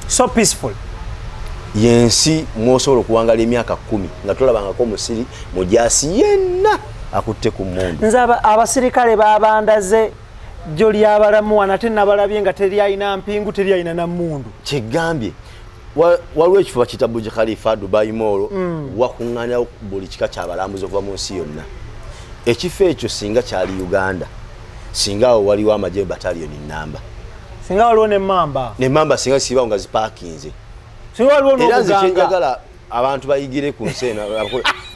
So peaceful. Yensi mwosobola okuwangala emyaka 10 nga tolabangako musiri mujaasi yenna akutte ku mmundu. Nze abasirikale babandaze jjo lyabalamu wanate nabalabye nga teri ayina mpingu teri ayina na mmundu. Kigambye waliwo ekifo bakiyita Burj Khalifa Dubai Mall wakuŋŋaanira buli kika kyabalambuzi okuva mu nsi yonna. Ekifo ekyo singa kyali Uganda singa awo waliwo amagye battalion namba singa waliwo ne mamba singa sibawo nga zipaakinze singa waliwo n'obuganga. Era nze kyenjagala abantu bayigire ku nsi eno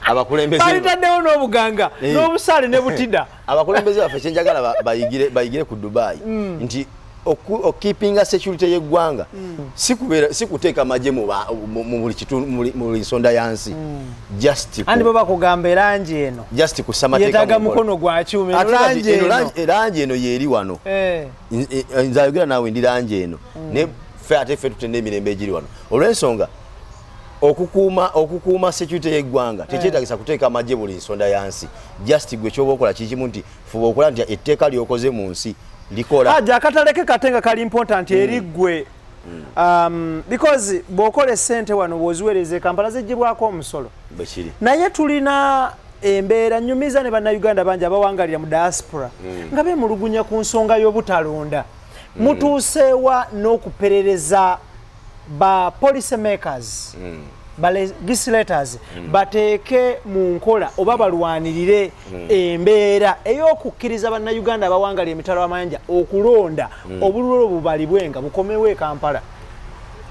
abakulembeze balitaddewo n'obuganga n'obusaale ne butida abakulembeze baffe kyenjagala bayigire ku Dubai nti keepinga security y'eggwanga si kuteeka amagye mu buli kitundu mu nsonda yansi just andi baba kugamba erangi eno just kusamateeka yetaga mukono gwa kyuma erangi eno yeeri wano nze ayogera naawe ndi rangi eno ne ffe ate ffe tutenda emirembe egiri wano olw'ensonga okukuuma security y'eggwanga tekyetagisa kuteeka amagye buli nsonda yansi just gwe kyoba okola kikimu nti fuba okola nti etteeka lyokoze mu nsi likola aja akataleke katenga kali important eriggwe because bw'okola essente wano bw'oziweereza Kampala ziggyibwako omusolo bwekiri naye tulina embeera nyumiza ne bannayuganda bangi abawangalira mu diaspora nga beemulugunya ku nsonga y'obutalonda mutuusewa n'okuperereza ba policy makers ba legislators bateeke mu nkola oba balwanirire embeera ey'okukkiriza bannayuganda abawangalira emitalo amayanja okulonda obululu bubalibwenga bukomewo Kampala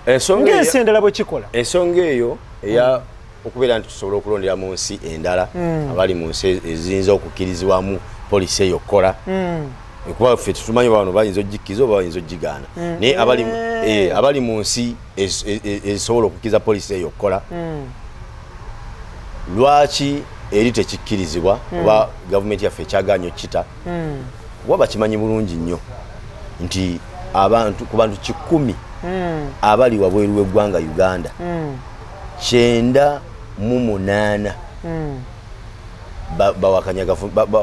ng'ensi endala bwe kikola ensonga eyo eya okubeera nti tusobola okulondera mu nsi endala abali mu nsi eziyinza okukkirizibwamu poliisi eyo okukola kuba ffe tutumanyi bano bayinza ogikkiriza oba bayinza ogigaana naye abali mu nsi ezisobola okukkiriza poliisi eyo okukola lwaki eri tekikkirizibwa oba gavumenti yaffe ekyagaanye okukita kuba bakimanyi bulungi nnyo nti ku bantu 100 abali wabweru w'eggwanga Uganda 98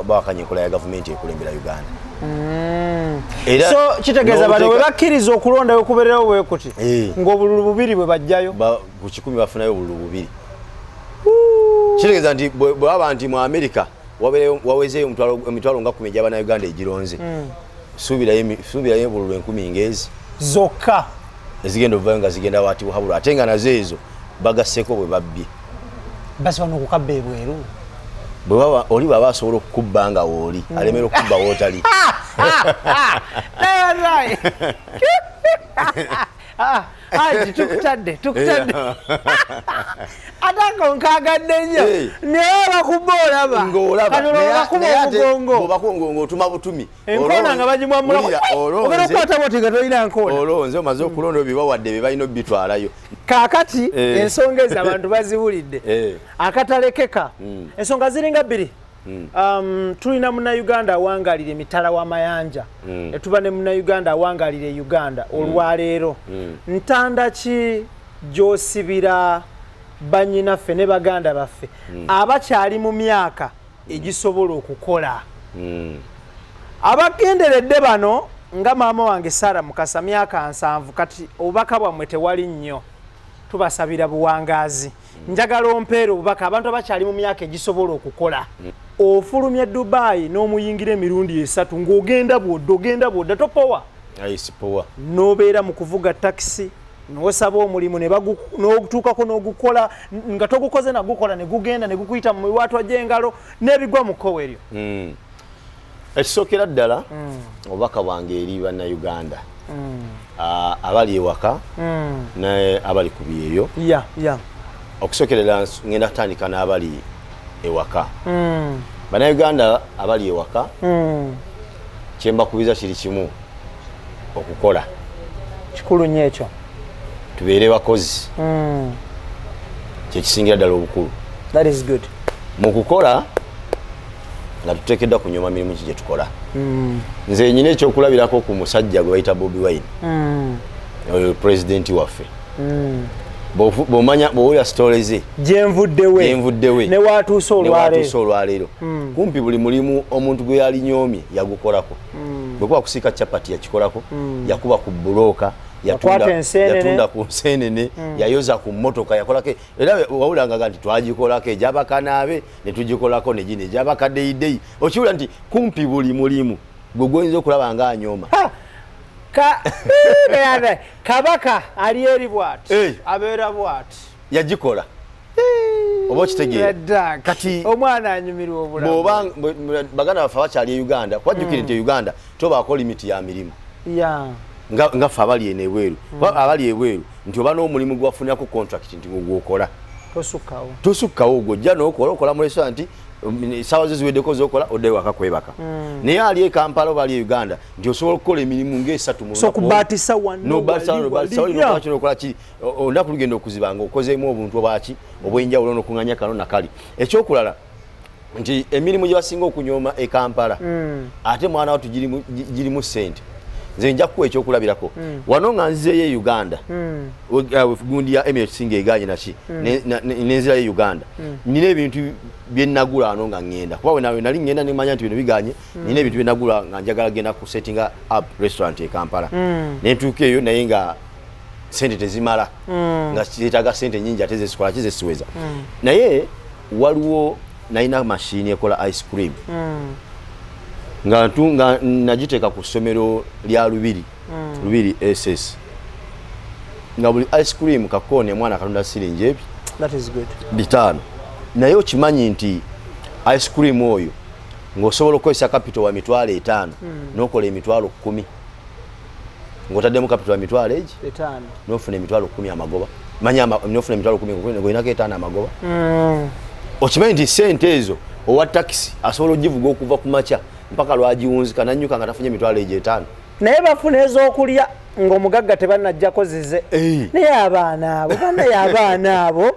bawakanya enkola ya gavumenti ekulembera Uganda. So kitegeeza bano bwe bakkiriza okulondayo okubeerawo bwe kuti ng'obululu 2 bwe bajjayo ku 100 bafunayo obululu 2. Kitegeeza nti bwe baba nti mu America wawezeeyo emitwalo nga 10 gy'Abannayuganda egironze suubirayo obululu 10,000 ng'ezi zokka ezigenda ovayo nga zigenda waati wahabulu ate nga nazo ezo bagasseko bwe babbye basobola okukabba ebweru oli bwaba asobola okukubba nga wooli alemera okukubba wootali tukutadde atanga onkagadde nnyo naye bakubba olaba ng'otuma butumi enkoona nga bagimwamulaogera okukwata boti nga tolina nkoona olonze omaze okulonda bibawadde bye balina obitwalayo kaakati ensonga ezo abantu baziwulidde akatalekeka ensonga ziringa 2 tulina munnayuganda awangalira emitala w'amayanja netuba ne munnayuganda awangalira Uganda olwaleero ntanda ki gy'osibira bannyinaffe ne baganda baffe abakyali mu myaka egisobola okukola abagenderedde bano nga maama wange Sara Mukasa myaka 7 kati obubaka bwammwe tewali nnyo tubasabira buwangaazi njagala ompeera obubaka abantu abakyali mu myaka egisobola okukola ofulumya Dubai n'omuyingira emirundi 3 ng'ogenda bwodda topowa n'obeera mu kuvuga takisi n'osaba omulimu n'otuukako n'ogukola nga togukoze nagukola ne gugenda ne gukuyita mu miwaatwa gy'engalo n'ebigwa mu kkowe eryo ekisookera ddala obubaka bwange eri bannayuganda abali ewaka naye abali ku byeyo okusookerera ngenda kutandika n'abali ewaka bannayuganda abali ewaka kyembakubiza kiri kimu okukola kikulu nnyo ekyo tubeere bakozi kyekisingira ddala obukulu mu kukola nga tuteekeddwa kunyoma mirimu ki gye tukola nze nyina ekyokulabirako ku musajja gwe bayita Bobi Wine oyo pulezidenti waffe bw'owulira sitole ze gyenvuddewe ne waatuusa olwaleero kumpi buli mulimu omuntu gwe yalinyoomye yagukolako bwe kuba kusiika capati yakikolako yakuba ku bulooka yatunda ku nseenene yayoza ku mmotoka yakolako era wawulanga nti twagikolako egy'abakanaabe ne tugikolako negino egy'abakaddeyideyi okiwulira nti kumpi buli mulimu gwe gwoyinza okulaba nga anyooma kabaka ali eri bwati abeera bwati yagikola oba okitegeera kati omwana anyumirwa obulamu baganda baffe abakyali e Uganda kwajjukire nti e Uganda tobaako limiti ya mirimu nga ffe abali eno ebweru abali ebweru nti oba n'omulimu gwafunirako contract nti gw'okola tosukkawo gojja n'okola mu restaurant sawa ziweddeko zokola odde waka kwebaka naye ali e Kampala oba ali e Uganda nti osobola okukola emirimu ng'esatu mu so kubatisa okola ki olunaku lugenda okuziba nga okozeemu obuntu obwaki obw'enjawulo n'okuŋŋanya kano nakali ekyokulala nti emirimu gye basinga okunyooma e Kampala ate mwana wattu girimu ssente nze nja kuwa ekyokulabirako wano nga nzizeyo e Uganda gundi ya MHC ng'eganye naki nenzirayo e Uganda nina ebintu bye nagula wano nga ngenda kuba nali ngenda nemanya nti bino biganye nina ebintu bye nagula nga njagala genda ku setting up restaurant e Kampala nentuuka eyo naye nga sente tezimala nga zeetaaga sente nyingi ate zesikola ki zesiweza naye waliwo nalina mashini ekola ice cream nga nagiteeka ku ssomero lya Lubiri SS nga buli ice cream kakoone mwana akalunda siringi ebi bitaano naye okimanyi nti ice cream oyo ng'osobola okukozesa capital wa mitwalo 5 n'okola emitwalo 10 ng'otaddemu capital wa mitwalo egi n'ofuna emitwalo 10 amagoba manya n'ofuna emitwalo 10 ng'olinako 5 amagoba okimanyi nti sente ezo owa taxi asobola ogivuga okuva ku makya mpaka lwagiwunzika nanyuka nga tafunye emitwalo egyo 5 naye bafuna ez'okulya ng'omugagga tebannajjako zize naye abaana abo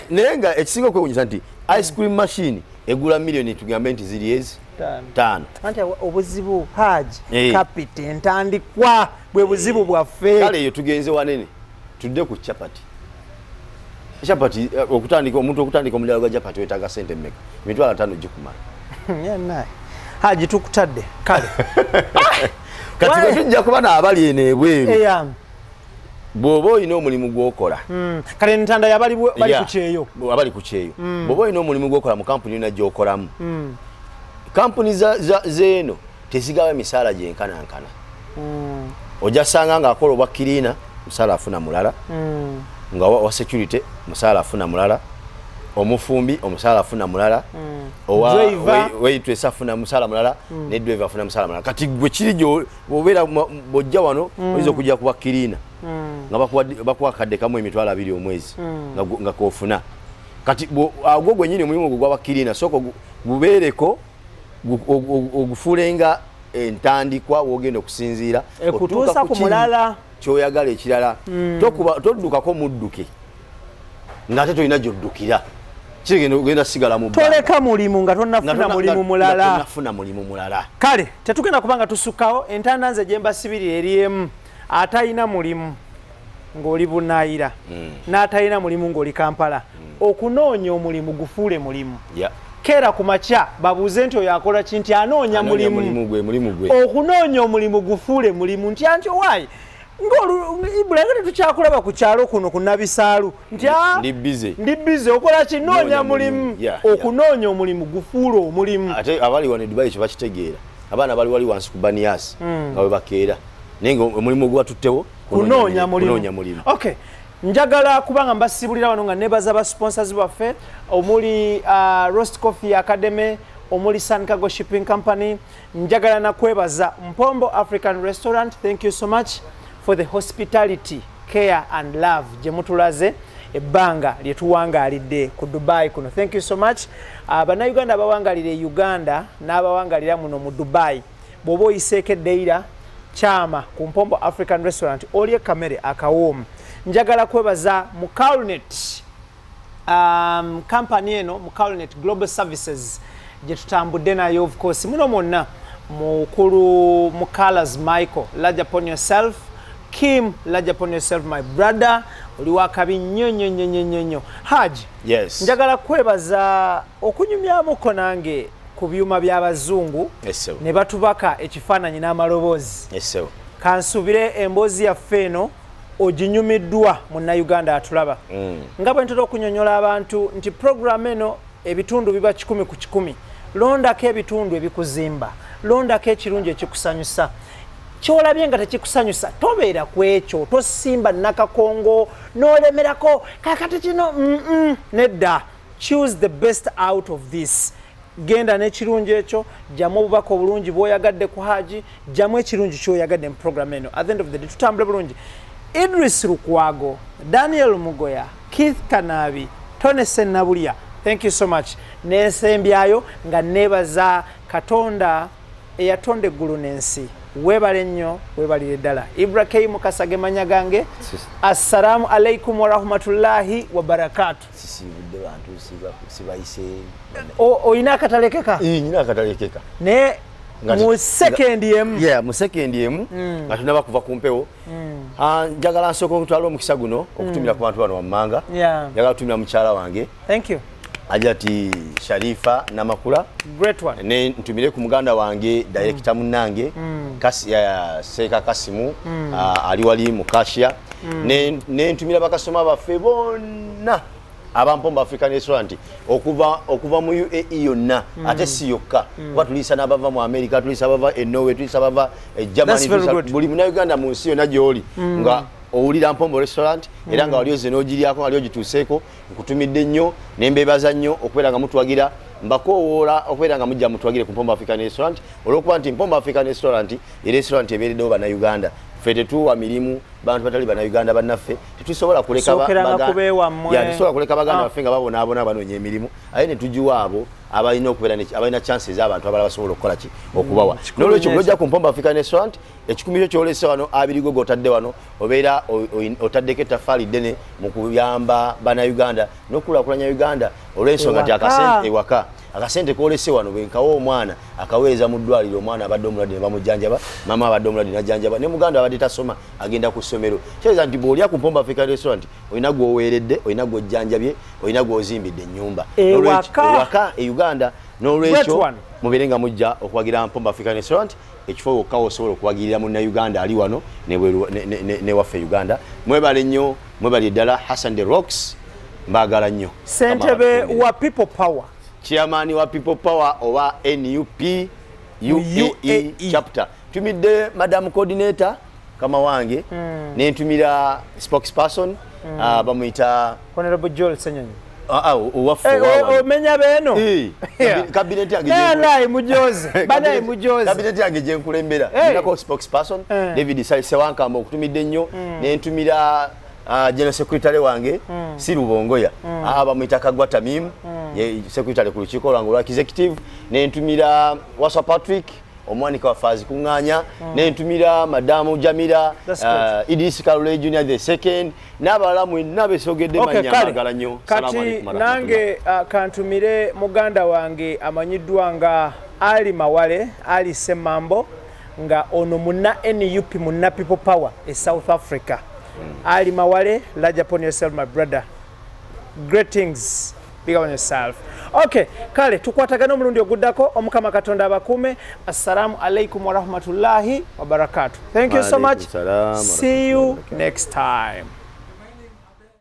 naye nga ekisinga okwewunyisa nti ice cream machine egula millioni tugambe nti ziri ezi 5 anti obuzibu Haji kapita entandikwa bwe buzibu bwaffe kale eyo tugenze wanene tudde ku chapati omuntu okutandika omulala gwa chapati wetaaga sente mmeka emitwalo 5 gikumala yennaye Haji tukutadde kale kati tujja kuba n'abali eno ebweru bw'oba olina omulimu gw'okola kale entanda yabali abali ku kyeyo bw'oba olina omulimu gw'okola mu kampuni yonna gy'okolamu kampuni zeeno tezigawa emisaala gyenkanankana ojja sanga ng'akola obwa kiriina musaala afuna mulala nga wa security musaala afuna mulala omufumbi omusaala afuna mulala waitress afuna musaala mulala ne driver afuna musaala mulala kati gwe kiri bw'obeera bw'ojja wano oyinza okujja kuba kiriina nga bakuwa kadde kamu emitwalo 2 omwezi nga koofuna kati agwo gwennyini omulimu ogwo gwaba kiriina sooka gubeereko ogufuulenga entandikwa wogenda okusinziira okutuusa ku mulala kyoyagala ekirala toddukako mudduke ng'ate tolina gy'oddukira kigenda sigala mu toleka mulimu nga tonnafuna mulimu mulala kale tetugenda kubanga tusukkawo entanda nze gye mbasibirira eri emu atalina mulimu ng'oli Bunaayira n'atalina mulimu ng'oli Kampala okunoonya omulimu gufuule mulimu keera ku makya babuuze nti oyo akola ki nti anoonya mulimu okunoonya omulimu gufuule mulimu nti anti owaayi ng'olulagate tukyakulaba ku kyalo kuno ku Nabisaalu nti ndi bize okola ki noonya mulimu okunoonya omulimu gufuule omulimu ate abali wano Dubai kye bakitegeera abaana bali wali wansi ku Banias nga bwe bakeera naye omulimu ogwatuttewo kunoonya mulimu okay njagala kubanga mbasibulira wano nga nebaza ba sponsors baffe omuli Roast Coffee Academy omuli Sun Cargo Shipping Company njagala nakwebaza Mpombo African Restaurant thank you so much for the hospitality care and love gye mutulaze ebbanga lye tuwangalidde ku Dubai kuno thank you so much bannayuganda abawangalira Uganda n'abawangalira muno mu Dubai bw'oba oyiseeko eddeira kyama ku Mpombo African Restaurant olye kamere akawoomu njagala kwebaza mu Calnet company eno mu Calnet Global Services gye tutambudde nayo of course muno mwonna mukulu mu Colors Michael large upon yourself Kim large upon yourself my brother oli wakabi nnyo Haji yes njagala kwebaza okunyumyamuko nange ku byuma by'abazungu ne batubaka ekifaananyi n'amaloboozi kansubire emboozi yaffe eno oginyumiddwa munnayuganda atulaba nga bwe ntera okunyonyola abantu nti programu eno ebitundu biba 100 ku 100 londako ebitundu ebikuzimba londako ekirungi ekikusanyusa kyolabye nga tekikusanyusa tobeera ku ekyo tosimba nakakongo n'olemerako kakati kino nedda choose the best out of this genda n'ekirungi ekyo jamu obubaka obulungi bw'oyagadde ku Haji jamu ekirungi ky'oyagadde mu programu eno at the end of the day tutambule bulungi Idris Lukwago, Daniel Mugoya, Keith Kanabi, Tone Senabulya, thank you so much. Nesembyayo nga nebaza Katonda eyatonde eggulu n'ensi. Webale nnyo, webalire ddala. Ibrahim Kasage manya gange. Assalamu alaikum wa rahmatullahi wa barakatuh. Sisibudde bantu sibayise. Oyina akatalekeka? Nina akatalekeka. Ne mu second emu. Yeah, mu second emu. Nga tunaba kuva ku mpewo. Njagala nsooka okutwala omukisa guno okutumira ku bantu bano wammanga. Njagala kutumira mukyala wange. Thank you. Ajati Sharifa Namakula. Great one. Ne ntumire ku muganda wange director munnange kasi ya Seka Kasimu ali wali mukashia ne ntumira bakasoma baffe bonna abampomba African Restaurant okuva mu UAE yonna ate si yokka kuba tulisa n'abava mu America tulisa bava e Norway tulisa bava e Germany buli muna Uganda mu nsi yonna gy'oli nga owulira Mpombo Restaurant era nga wali oze n'ogiryako wali ogituuseeko nkutumidde nnyo nembeebaza nnyo okubeera nga mutwagira mbakowoola okubeera nga mujja mutwagire ku Mpombo African Restaurant olw'okuba nti Mpombo African Restaurant ye restaurant ebeereddewo bannayuganda ffe tetuwa mirimu bantu batali bannayuganda bannaffe tetusobola kuleka baganda baffe nga babonaabona banoonya emirimu aye ne tugiwa abo abalina okubeera abalina chance ez'abantu abalala basobola okukola ki okubawa n'olwekyo bw'ojja ku Mpombo African Restaurant ekikumi ky'olese wano abirigo g'otadde wano obeera otaddeko ettaffaali ddene mu kuyamba bannayuganda n'okulaakulanya Uganda olw'ensonga nti akasente ewaka akasente kolese wano bwenkawo omwana akaweeza mu ddwaliro omwana abadde omulwadde ne bamujjanjaba mama abadde omulwadde n'ajjanjaba ne muganda abadde tasoma agenda ku ssomero kyeza nti bw'olya ku Mpombo African Restaurant olina gw'oweeredde olina gw'ojjanjabye olina gw'ozimbidde ennyumba ewaka e Uganda n'olwekyo mubeere nga mujja okwagira Mpombo African Restaurant ekifo wokka osobola okuwagirira munnayuganda ali wano ne waffe Uganda mwebale nnyo mwebale ddala Hassan the Rocks mbaagala nnyo Ssentebe wa People Power Chairman wa People Power owa NUP UAE chapter tumidde Madam Coordinator kama wange nentumira spokesperson bamuyita Honorable Joel Senyonyi waffe omenya beno cabinet yange naye mujoze banaye mujoze cabinet yange gyenkulembera ndako spokesperson David Sewankamba okutumidde nnyo nentumira General Secretary wange Sirubongoya bamuyita Kagwa Tamim ye secretary ku lukiiko lwange olwa executive nentumira Wasa Patrick omwanika wa Fazi kuŋŋaanya nentumira Madamu Jamila Idris Kalule Junior the second n'abalala mwenna besogedde manya magala nnyo kati nange kantumire muganda wange amanyiddwa nga Ali Mawale Ali Semambo nga ono munna NUP munna People Power e South Africa Ali Mawale large upon yourself my brother greetings big on yourself. Okay, kale tukwatagana omulundi oguddako omukama Katonda abakume. Assalamu alaikum wa rahmatullahi wa barakatuh. Thank you so much. See you next time.